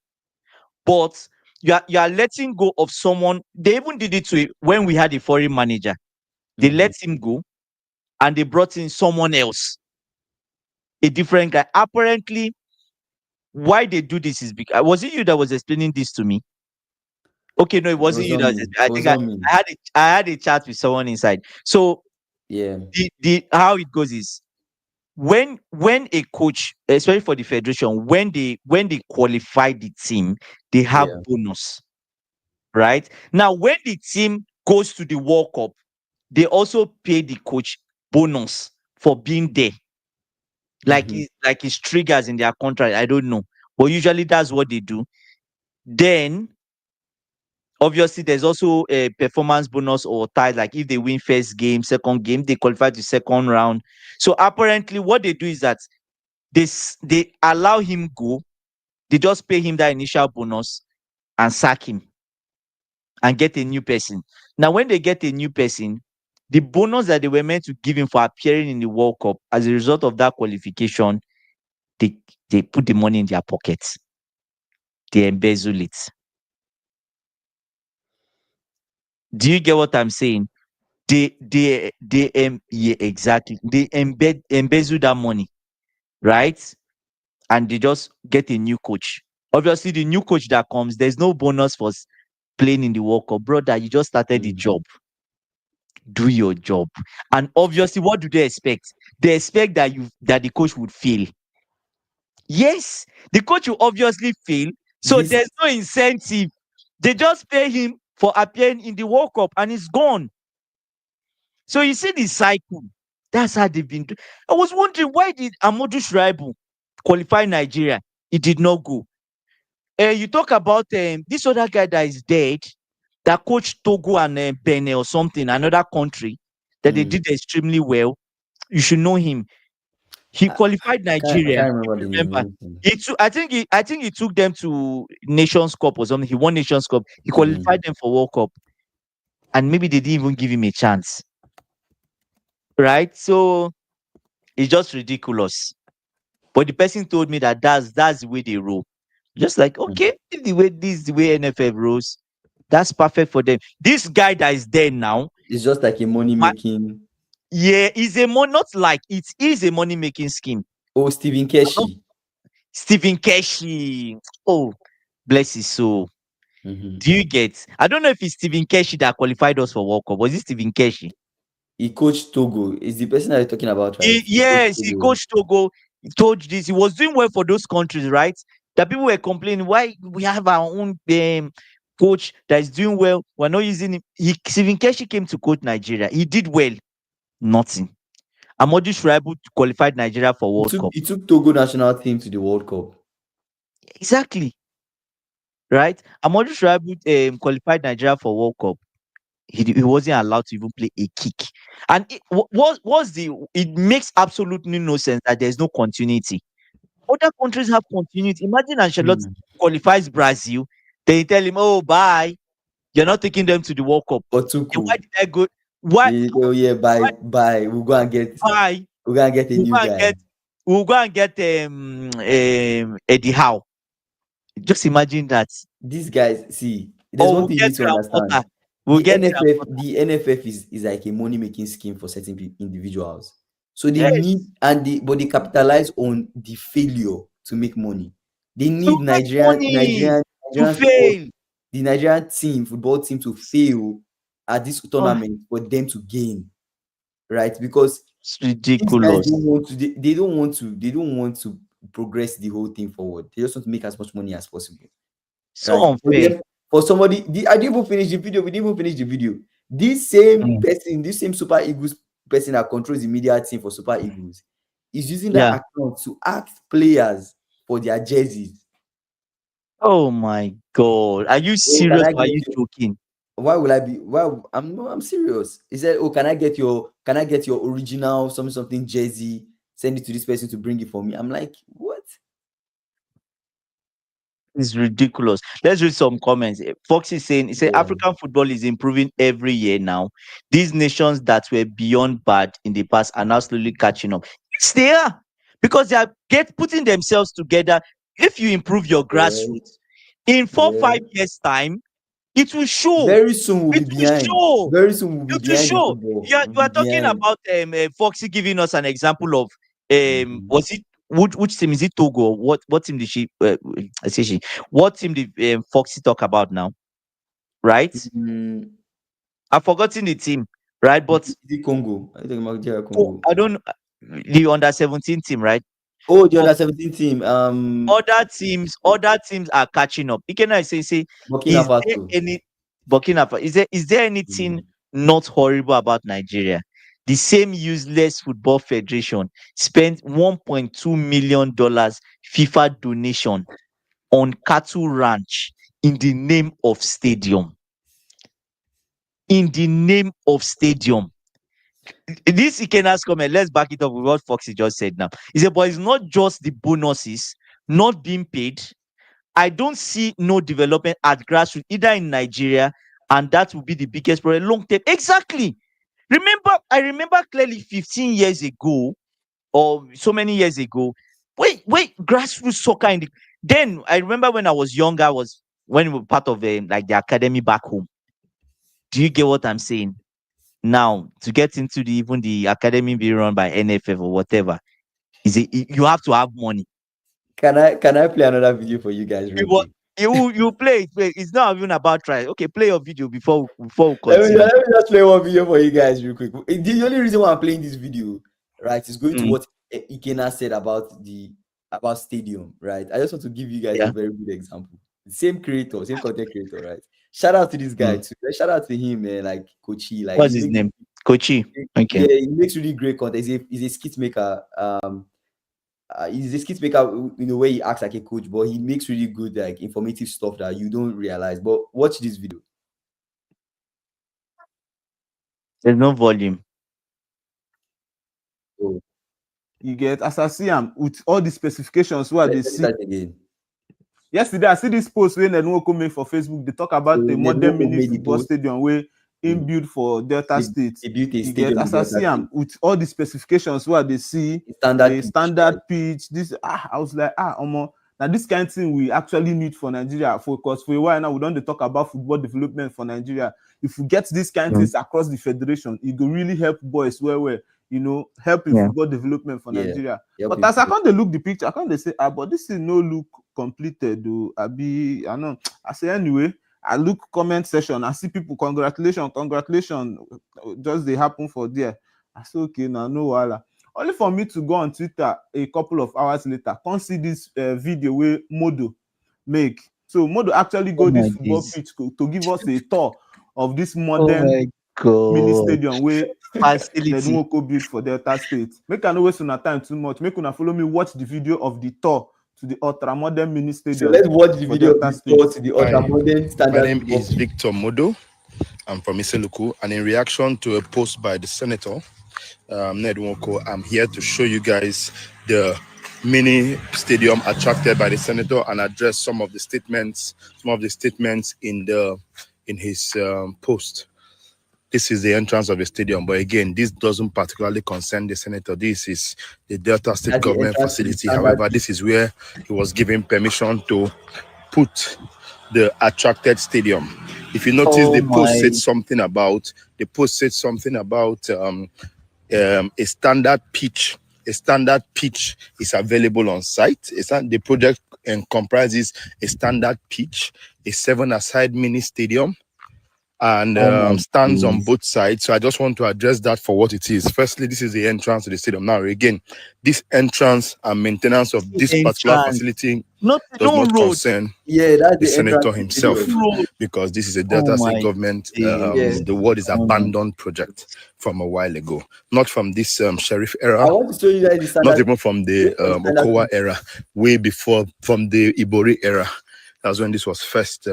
but you are letting go of someone. They even did it when we had a foreign manager. They mhm. let him go and they brought in someone else, a different guy. Apparently, why they do this is because, was it you that was explaining this to me? Okay, no, it It wasn't was you not that was me. I It was think I, not me. I had a chat with someone inside. So Yeah. the how it goes is, when a coach, especially for the federation, when they qualify the team, they have Yeah. bonus, right? Now, when the team goes to the World Cup, they also pay the coach bonus for being there. Mm-hmm. Like it's triggers in their contract. I don't know, but usually that's what they do. Then obviously there's also a performance bonus or tie. Like if they win first game, second game, they qualify to second round. So apparently, what they do is that they allow him go. They just pay him that initial bonus and sack him and get a new person. Now, when they get a new person, the bonus that they were meant to give him for appearing in the World Cup as a result of that qualification, they they put the money in their pockets. They embezzle it. Do you get what I'm saying? Yeah, exactly. They embezzle that money, right? And they just get a new coach. Obviously, the new coach that comes, there's no bonus for playing in the World Cup. Brother, you just started the Mm. job. Do your job. And obviously, what do they expect? They expect that the coach would fail. Yes, the coach will obviously fail. So This there's no incentive. They just pay him for appearing in the World Cup and it's gone. So you see the cycle. That's how they've been doing. I was wondering, why did Amadou Shraibu qualify Nigeria? He did not go. You talk about this other guy that is dead, that coached Togo and Benin or something, another country, that they mm, did extremely well. You should know him. He I, qualified I Nigeria. can't If remember you the name. remember, Let me see. I think he took them to Nations Cup or something. He won Nations Cup. He Mhm. qualified them for World Cup, and maybe they didn't even give him a chance, right? So it's just ridiculous. But the person told me that that's the way they roll. Just like, Mm. okay, if this is the way NFF rolls, that's perfect for them. This guy that is there now, It's just like a money my, making. yeah, is a not like it is a money making scheme. Oh, Stephen I'm not- Keshi. Stephen Keshi, oh, bless his soul. Mhm. Do you get? I don't know if it's Stephen Keshi that qualified us for World Cup. Was it Stephen Keshi? He coached Togo. Is the person that you're talking about, right? He coached Yes, he Togo. coached Togo. He told this. He was doing well for those countries, right? That people were complaining, why we have our own coach that is doing well. We're not using him. Stephen Keshi came to coach Nigeria. He did well. Nothing. Amadou Shraibu qualified Nigeria for He World took Cup. he took Togo national team to the World Cup. Exactly. Right? Amadou Shraibu qualified Nigeria for World Cup. He wasn't allowed to even play a kick. And it makes absolutely no sense that there's no continuity. Other countries have continuity. Imagine Ancelotti Mm. qualifies Brazil, then you tell him, "Oh, bye, you're not taking them to the World Cup." Then why Otuku. did I go? Why? Oh yeah, Why bye. bye? We'll go and get a We'll new go and guy. get. We'll go and get Eddie Howe. Just imagine that. These guys, see, there's Or one we'll thing you get need to Graham understand. Potter. We'll get Graham Potter. The NFF is like a money making scheme for certain individuals. So they need Yes, but they capitalize on the failure to make money. They to need make money, to Nigerian sport, fail. the Nigerian team, football team to fail at this Oh, tournament for them to gain, right? Because it's these guys ridiculous. don't want to they don't want to progress the whole thing forward. They just want to make as much money as possible. So Right. But unfair. then for somebody, I didn't even finish the video. We didn't even finish the video. This same Mm. person, this same Super Eagles person that controls the media team for Super Eagles, is using that Yeah. account to ask players for their jerseys. Oh my God. Are you Oh, can serious I or are get you your, joking? why will I be? Well, I'm no, I'm serious. He said, "Oh, can I get your original something jersey? Send it to this person to bring it for me." I'm like, what? It's ridiculous. Let's read some comments. Fox is saying, he said, Yeah, African football is improving every year now. These nations that were beyond bad in the past are now slowly catching up. Yes, they are. Because they are putting themselves together. If you improve your yeah, grassroots, in four, yeah. 5 years' time, it will show. Very soon we'll It be will behind. show. Very soon we'll be It will behind the show. football. You We'll are be talking behind. about Foxy giving us an example of Mhm. was it which team is it Togo? What team did she I say she what team did Foxy talk about now? Right? Mm, I've forgotten the team, right? But is it Congo? Are you talking about DR Congo? I don't the under 17 team, right? Oh, the But under 17 team. other teams are catching up. You can say, Burkina is there Faso. any Burkina Faso? Is there anything Mm. not horrible about Nigeria? The same useless football federation spent $1.2 million FIFA donation on cattle ranch in the name of stadium. In the name of stadium. This Ikena's comment, let's back it up with what Foxy just said now. He said, but it's not just the bonuses not being paid. I don't see no development at grassroots either in Nigeria, and that will be the biggest problem long term. Exactly. I remember clearly 15 years ago, or so many years ago. Wait, grassroots soccer then I remember when I was younger, was when we were part of like the academy back home. Do you get what I'm saying? Now, to get into even the academy being run by NFF or whatever, you have to have money. Can I play another video for you guys real What quick? you play. It's not even about try. Okay, play your video before we Let me, continue. let me just play one video for you guys real quick. The only reason why I'm playing this video, right, is going to Mm, what Ikena said about stadium, right? I just want to give you guys a yeah. very good example. Same creator, same content creator, right? Shout out to this guy Mm. too. Shout out to him, man. Like Kochi, like What's his name? Kochi. Okay. yeah, he makes really great content. He's a skit maker. He's a skit maker in a way he acts like a coach, but he makes really good, like informative stuff that you don't realize. But watch this video. There's no volume. Oh, You get, as I see am with all the specifications where they let's see. start again. Yesterday, I see this post wey Nedwoko make for Facebook. They talk about So the modern Nedwoko mini made the football post. stadium wey Mm. built for Delta State. They built a You get, stadium in as I Delta see am State. with all the specifications where they see Standard a pitch, standard right? pitch. This I was like, omo, now this kind of thing we actually need for Nigeria. Because for a while now we don't dey talk about football development for Nigeria. If we get this kind of Mm, things across the federation, it go really help boys well. Help in yeah. football development for Yeah. Nigeria. Help But you. as I can't look the picture, I can't say, but this is no look completed though. I know. I say anyway, I look comment section, I see people congratulations, just they happen for there. I say okay, now no wahala. Only for me to go on Twitter a couple of hours later, come see this video where Modo make. So Modo actually Oh go this my football days. pitch to give us a tour of this Oh modern my mini God. stadium where Facility. Nedwoko built for Delta State. Make I no waste una time too much. Make una follow me watch the video of the tour to the ultra modern mini So stadium let's watch the for video of Delta the State. tour to the ultra Hi, modern my standard name football is pitch. Victor Modo. I'm from Iseluku, and in reaction to a post by the senator, Ned Nwoko, I'm here to show you guys the mini stadium attracted by the senator and address some of the statements in his post. This is the entrance of the stadium, but again, this doesn't particularly concern the senator. This is the Delta State That's the government entrance to the facility. standard However, pitch. this is where he was given permission to put the attracted stadium. If you notice, Oh my. the post said something about a standard pitch. A standard pitch is available on site. The project comprises a standard pitch, a 7-a-side mini stadium, and Oh my stands on days. both sides. So I just want to address that for what it is. Firstly, this is the entrance to the stadium. Now, again, this entrance and maintenance of this particular Entrance. facility No does not road. concern Yeah, that's the the entrance senator to the himself, stadium. Road. because this is a Oh Delta State my government. days. The word is Oh my abandoned project from a while ago, not from this sheriff era, I want to show you guys the not standard. even from the standard Okowa pitch. era, way before, from the Ibori era. That's when this was first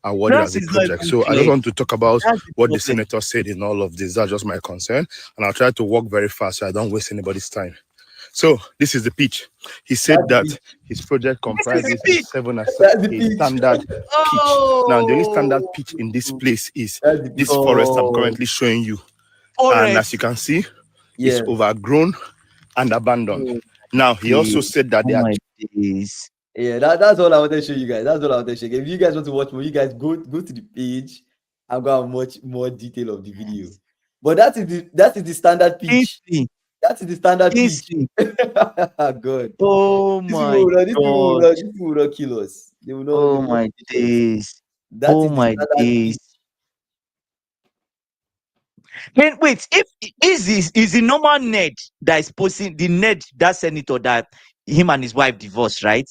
awarded Grass as a is not project. even So I just clear. want to talk about That's the what the problem. senator said in all of this. That's just my concern, and I'll try to walk very fast so I don't waste anybody's time. So this is the pitch. He said That's the that his project This is comprises the pitch. 7 as That's the a pitch. standard pitch. Now, the only standard pitch in this place is That's the pitch. this forest I'm Oh, currently showing you. And as you forest. can see, Yeah. it's overgrown and abandoned. Oh, Now, he also days. said that Oh they are my days. Yeah, that's all I wanted to show you guys. That's all I wanted to show you. If you guys want to watch more, you guys go to the page. I'm gonna watch more detail of the video. But that is the standard pitch. Easy. That is the standard pitch. Easy. God. Oh These my God. people will not kill us. They will not. Oh my days. That Oh is the my standard days. pitch. Then wait, if is the normal Ned that is posting the Ned, that senator that him and his wife divorced, right?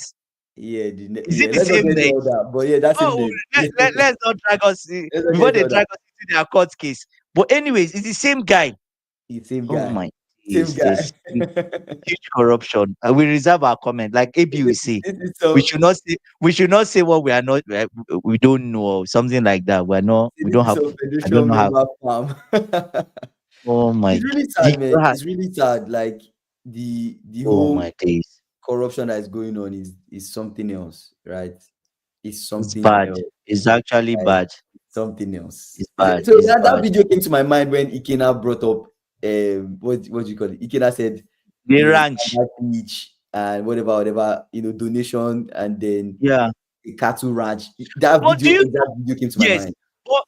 Yeah, Is it the let's not same get Ned? into all that. But yeah, that's Oh, him. let's not drag us Let's not before get they into all drag that. us into their court case. But anyways, it's the same guy. He's same Oh guy. my Same days, guy. there's huge corruption. We reserve our comment. Like AB will say, we should not say what we are not we don't know or something like that. We don't have I don't Federation know how. member farm. Oh my It's really the sad, man. grass. It's really sad. Like the Oh whole my days. corruption that is going on is something else, right? It's It's something bad. else. It's actually Like, bad. something else. It's bad. So It's that bad. video came to my mind when Ikena brought up what do you call it? Ikena said The you know, ranch. standard pitch and whatever, donation and then Yeah. a cattle ranch. That But do you video came to my yes. mind. But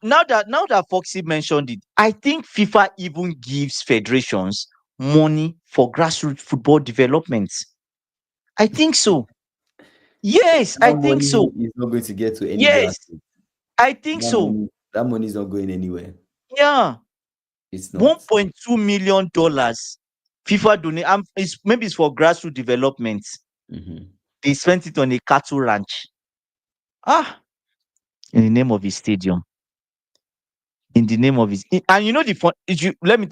now that Foxy mentioned it, I think FIFA even gives federations money for grassroots football development. I think so. Yes, I That think money so. is not going to get to any Yes, grassroots. I think so. That money is not going anywhere. Yeah. It's not. $1.2 million FIFA donate. Maybe it's for grassroots development. Mhm. They spent it on a cattle ranch. In the name of his stadium. In the name of his and you know the fun let me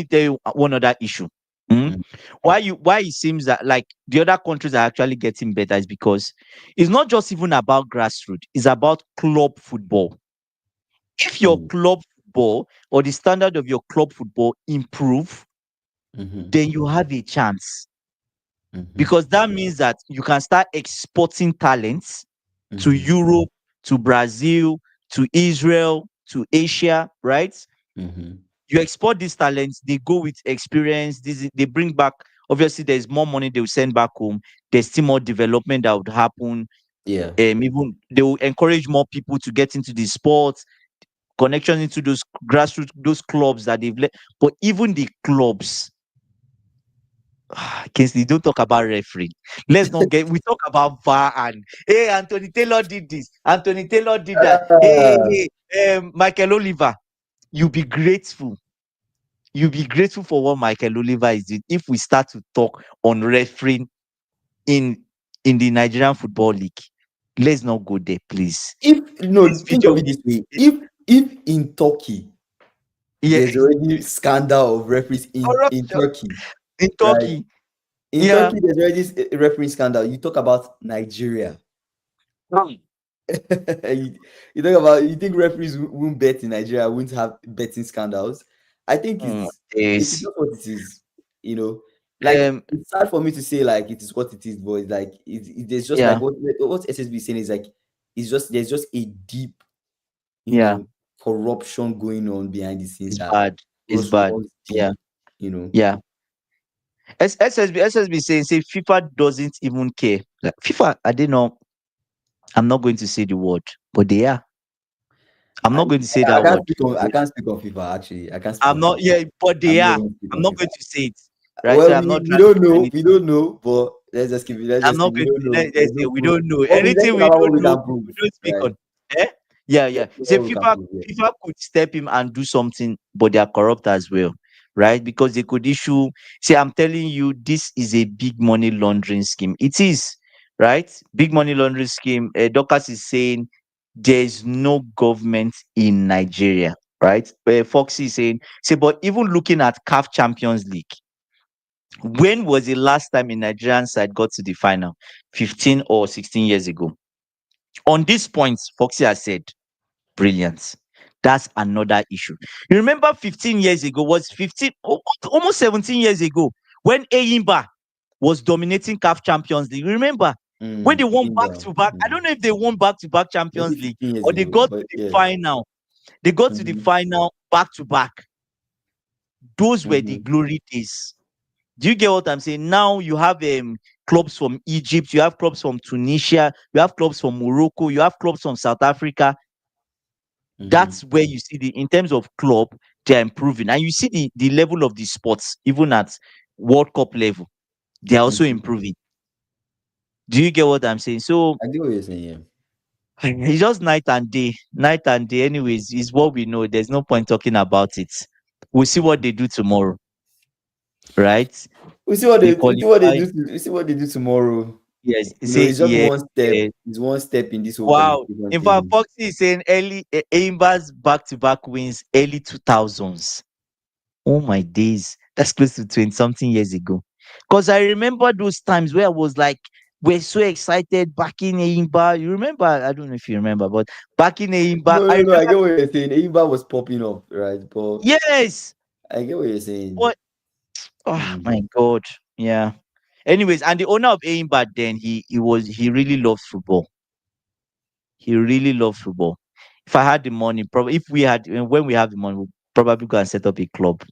tell you one other issue. Mm. Why it seems that like the other countries are actually getting better is because it's not just even about grassroots, it's about club football. If your club football or the standard of your club football improve, then you have a chance. Because that means that you can start exporting talents to Europe, to Brazil, to Israel, to Asia, right? You export these talents, they go with experience, they bring back, obviously there's more money they will send back home, there's still more development that would happen. Yeah. Even they will encourage more people to get into the sports, connection into those grassroots, those clubs that they've let. But even the clubs, Kingsley, don't talk about referee. Let's not we talk about VAR and hey, Anthony Taylor did this, Anthony Taylor did that. Hey, Michael Oliver, you be grateful. You'll be grateful for what Michael Oliver is doing if we start to talk on refereeing in the Nigerian Football League. Let's not go there, please. Think of it this way. If in Turkey, there's already scandal of referees in Turkey. In Turkey. Right? In Turkey, there's already a referee scandal. You talk about Nigeria. You think referees won't bet in Nigeria, won't have betting scandals? I think it's not what it is, like it's hard for me to say like it is what it is, but it's like there's just like what SSB is saying is like there's just a deep corruption going on behind the scenes. It's bad. Deep, SSB saying FIFA doesn't even care. Like FIFA, I don't know. I'm not going to say the word, but they are. I'm not going to say that word. I can't speak on FIFA actually. I can't. I'm not. Yeah, but they are. I'm not going to say it. Right? Well, so I'm not we don't know. We don't know, but let's just keep it. I'm not going to. We don't know anything. We don't know. We don't speak on. Yeah, Let's yeah. see Say what we can FIFA, prove here. FIFA could step him and do something, but they are corrupt as well, right? Because they could issue. See, I'm telling you, this is a big money laundering scheme. It is, right? Big money laundering scheme. Dorcas is saying there is no government in Nigeria, right? Foxy is saying, say, but even looking at CAF Champions League, when was the last time a Nigerian side got to the final? 15 or 16 years ago. On this point, Foxy has said, brilliant. That's another issue. You remember 15 years ago, was 15, almost 17 years ago, when Eyimba was dominating CAF Champions League. You remember when they won back Inbound. to back? I don't know if they won back to back Maybe Champions League 15 years or they ago, got but to the yeah. final. They got to the Mm-hmm. final back to back. Those were the Mm-hmm. glory days. Do you get what I'm saying? Now you have clubs from Egypt, you have clubs from Tunisia, you have clubs from Morocco, you have clubs from South Africa. Mm-hmm. That's where you see the in terms of club, they're improving. And you see the level of the sports, even at World Cup level, they're also Mm-hmm. improving. Do you get what I'm saying? So I get what you're saying. Yeah. it's just night and day. Night and day, anyways, is what we know. There's no point talking about it. We'll see what they do tomorrow, right? They We see what they qualify. do. We see what they do tomorrow. Yes, It's say just yeah, one step. yeah. It's one step in this whole Wow. qualification In fact, thing. Foxy is saying early Aimba's back-to-back wins early 2000s. Oh my days. That's close to 20 something years ago. Because I remember those times where I was like, we're so excited back in Aimba. You remember? I don't know if you remember, but back in Aimba, No, I no, no. I remember, get what you're saying. Eva was popping up, right? But yes. I get what you're saying. But oh Mm. my God. Yeah. Anyways, and the owner of Aimba then, he really loved football. He really loved football. If I had the money, probably if we had when we have the money, we'll probably go and set up a club.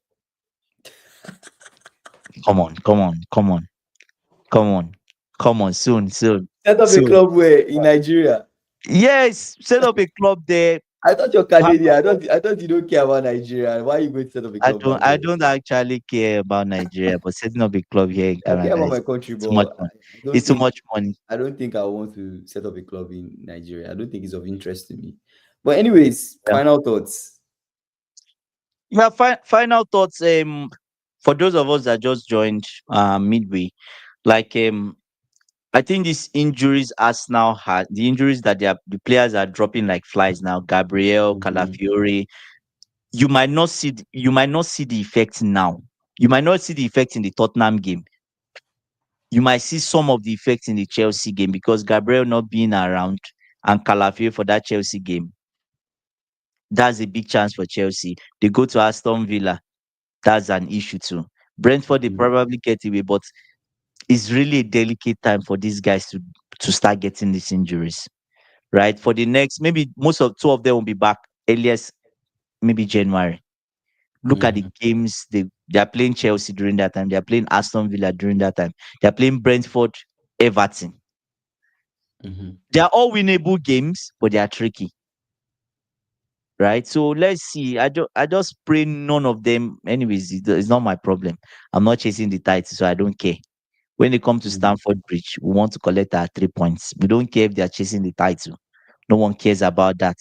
Come on, come on, come on, come on, come on, soon, soon, Set up a soon. club where in Nigeria. Yes, set up a club there. I thought you're Ha- Canadian. I thought you don't care about Nigeria. Why are you going to set up a club back I there? don't actually care about Nigeria, but setting up a club here in I care Canada about is my country, too much but money. I don't It's too think much money. I want to set up a club in Nigeria. I don't think it's of interest to me. But anyways, Yeah. final thoughts. Yeah. Final thoughts. For those of us that just joined midway, like I think these injuries Arsenal had, the injuries that the players are dropping like flies now. Gabriel, Mhm. Calafiori, you might not see the effect now. You might not see the effect in the Tottenham game. You might see some of the effects in the Chelsea game because Gabriel not being around and Calafiori for that Chelsea game. That's a big chance for Chelsea. They go to Aston Villa. That's an issue too. Brentford they Mhm. probably get away, but it's really a delicate time for these guys to start getting these injuries. Right? For the next, maybe most of two of them will be back earliest, maybe January. Look at the Mhm. games they are playing Chelsea during that time. They are playing Aston Villa during that time. They are playing Brentford, Everton. Mhm. They are all winnable games, but they are tricky, right? So let's see. I just pray none of them. Anyways, it's not my problem. I'm not chasing the title, so I don't care. When they come to Mhm. Stamford Bridge, we want to collect our 3 points. We don't care if they are chasing the title. No one cares about that.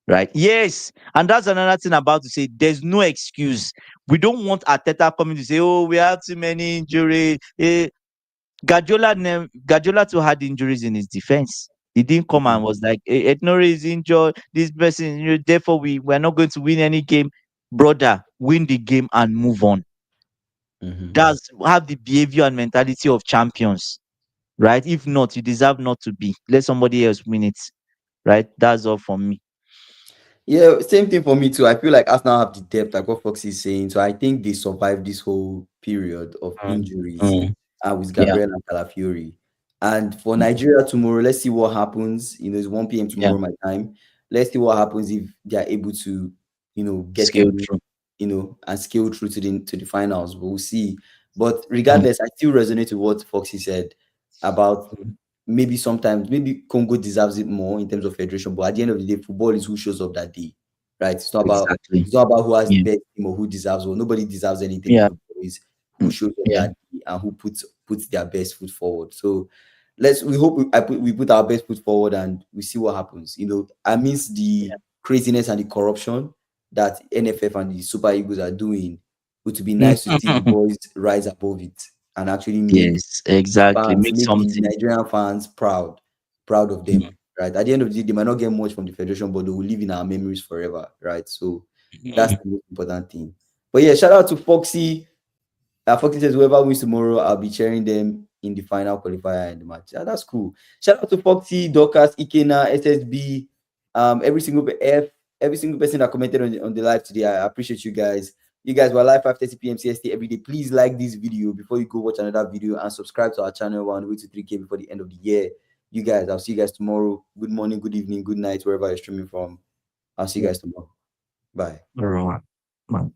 Right? Yes. And that's another thing about to say there's no excuse. We don't want Ateta coming to say, oh, we have too many injuries. Guardiola too had injuries in his defense. He didn't come and Mhm. was like, Etnori is injured, this person is injured, therefore we're not going to win any game. Brother, win the game and move on. Mhm. That's have the behavior and mentality of champions, right? If not, you deserve not to be. Let somebody else win it, right? That's all from me. Yeah, same thing for me too. I feel like Arsenal have the depth, like what Fox is saying. So I think they survived this whole period of Mm, injuries mm, with yeah, Gabriel and Calafiori. And for Nigeria tomorrow, let's see what happens. It's 1 p.m. yeah. tomorrow, my time. Let's see what happens if they are able to, get a Scale win, through. and scale through to the finals. But we'll see. But Mm, regardless, I still resonate with what Foxy said about mm. maybe sometimes maybe Congo deserves it more in terms of federation, but at the end of the day, football is who shows up that day, right? Exactly. It's not about who has the Yeah, best team or who deserves one. Nobody deserves anything in yeah, football. It's who mm, shows up yeah. that day and who puts their best foot forward. So we put our best foot forward and we see what happens. Amidst the craziness and the corruption that NFF and the Super Eagles are doing, it would be nice to see the boys rise above it and actually make Yes, exactly. fans, Make make the something. Nigerian fans proud of them. Right. At the end of the day, they might not get much from the federation, but they will live in our memories forever. Right. So that's the most important thing. But yeah, shout out to Foxy. Foxy says whoever wins tomorrow, I'll be cheering them in the final qualifier in the match. Yeah, that's cool. Shout out to Foxy, Dorcas, Ikena, SSB, every single person that commented on the live today. I appreciate you guys. You guys were live 5:30 p.m. CST every day. Please like this video before you go watch another video and subscribe to our channel. We're on the way to 3K before the end of the year. You guys, I'll see you guys tomorrow. Good morning, good evening, good night, wherever you're streaming from. I'll see you guys tomorrow. Bye. All right.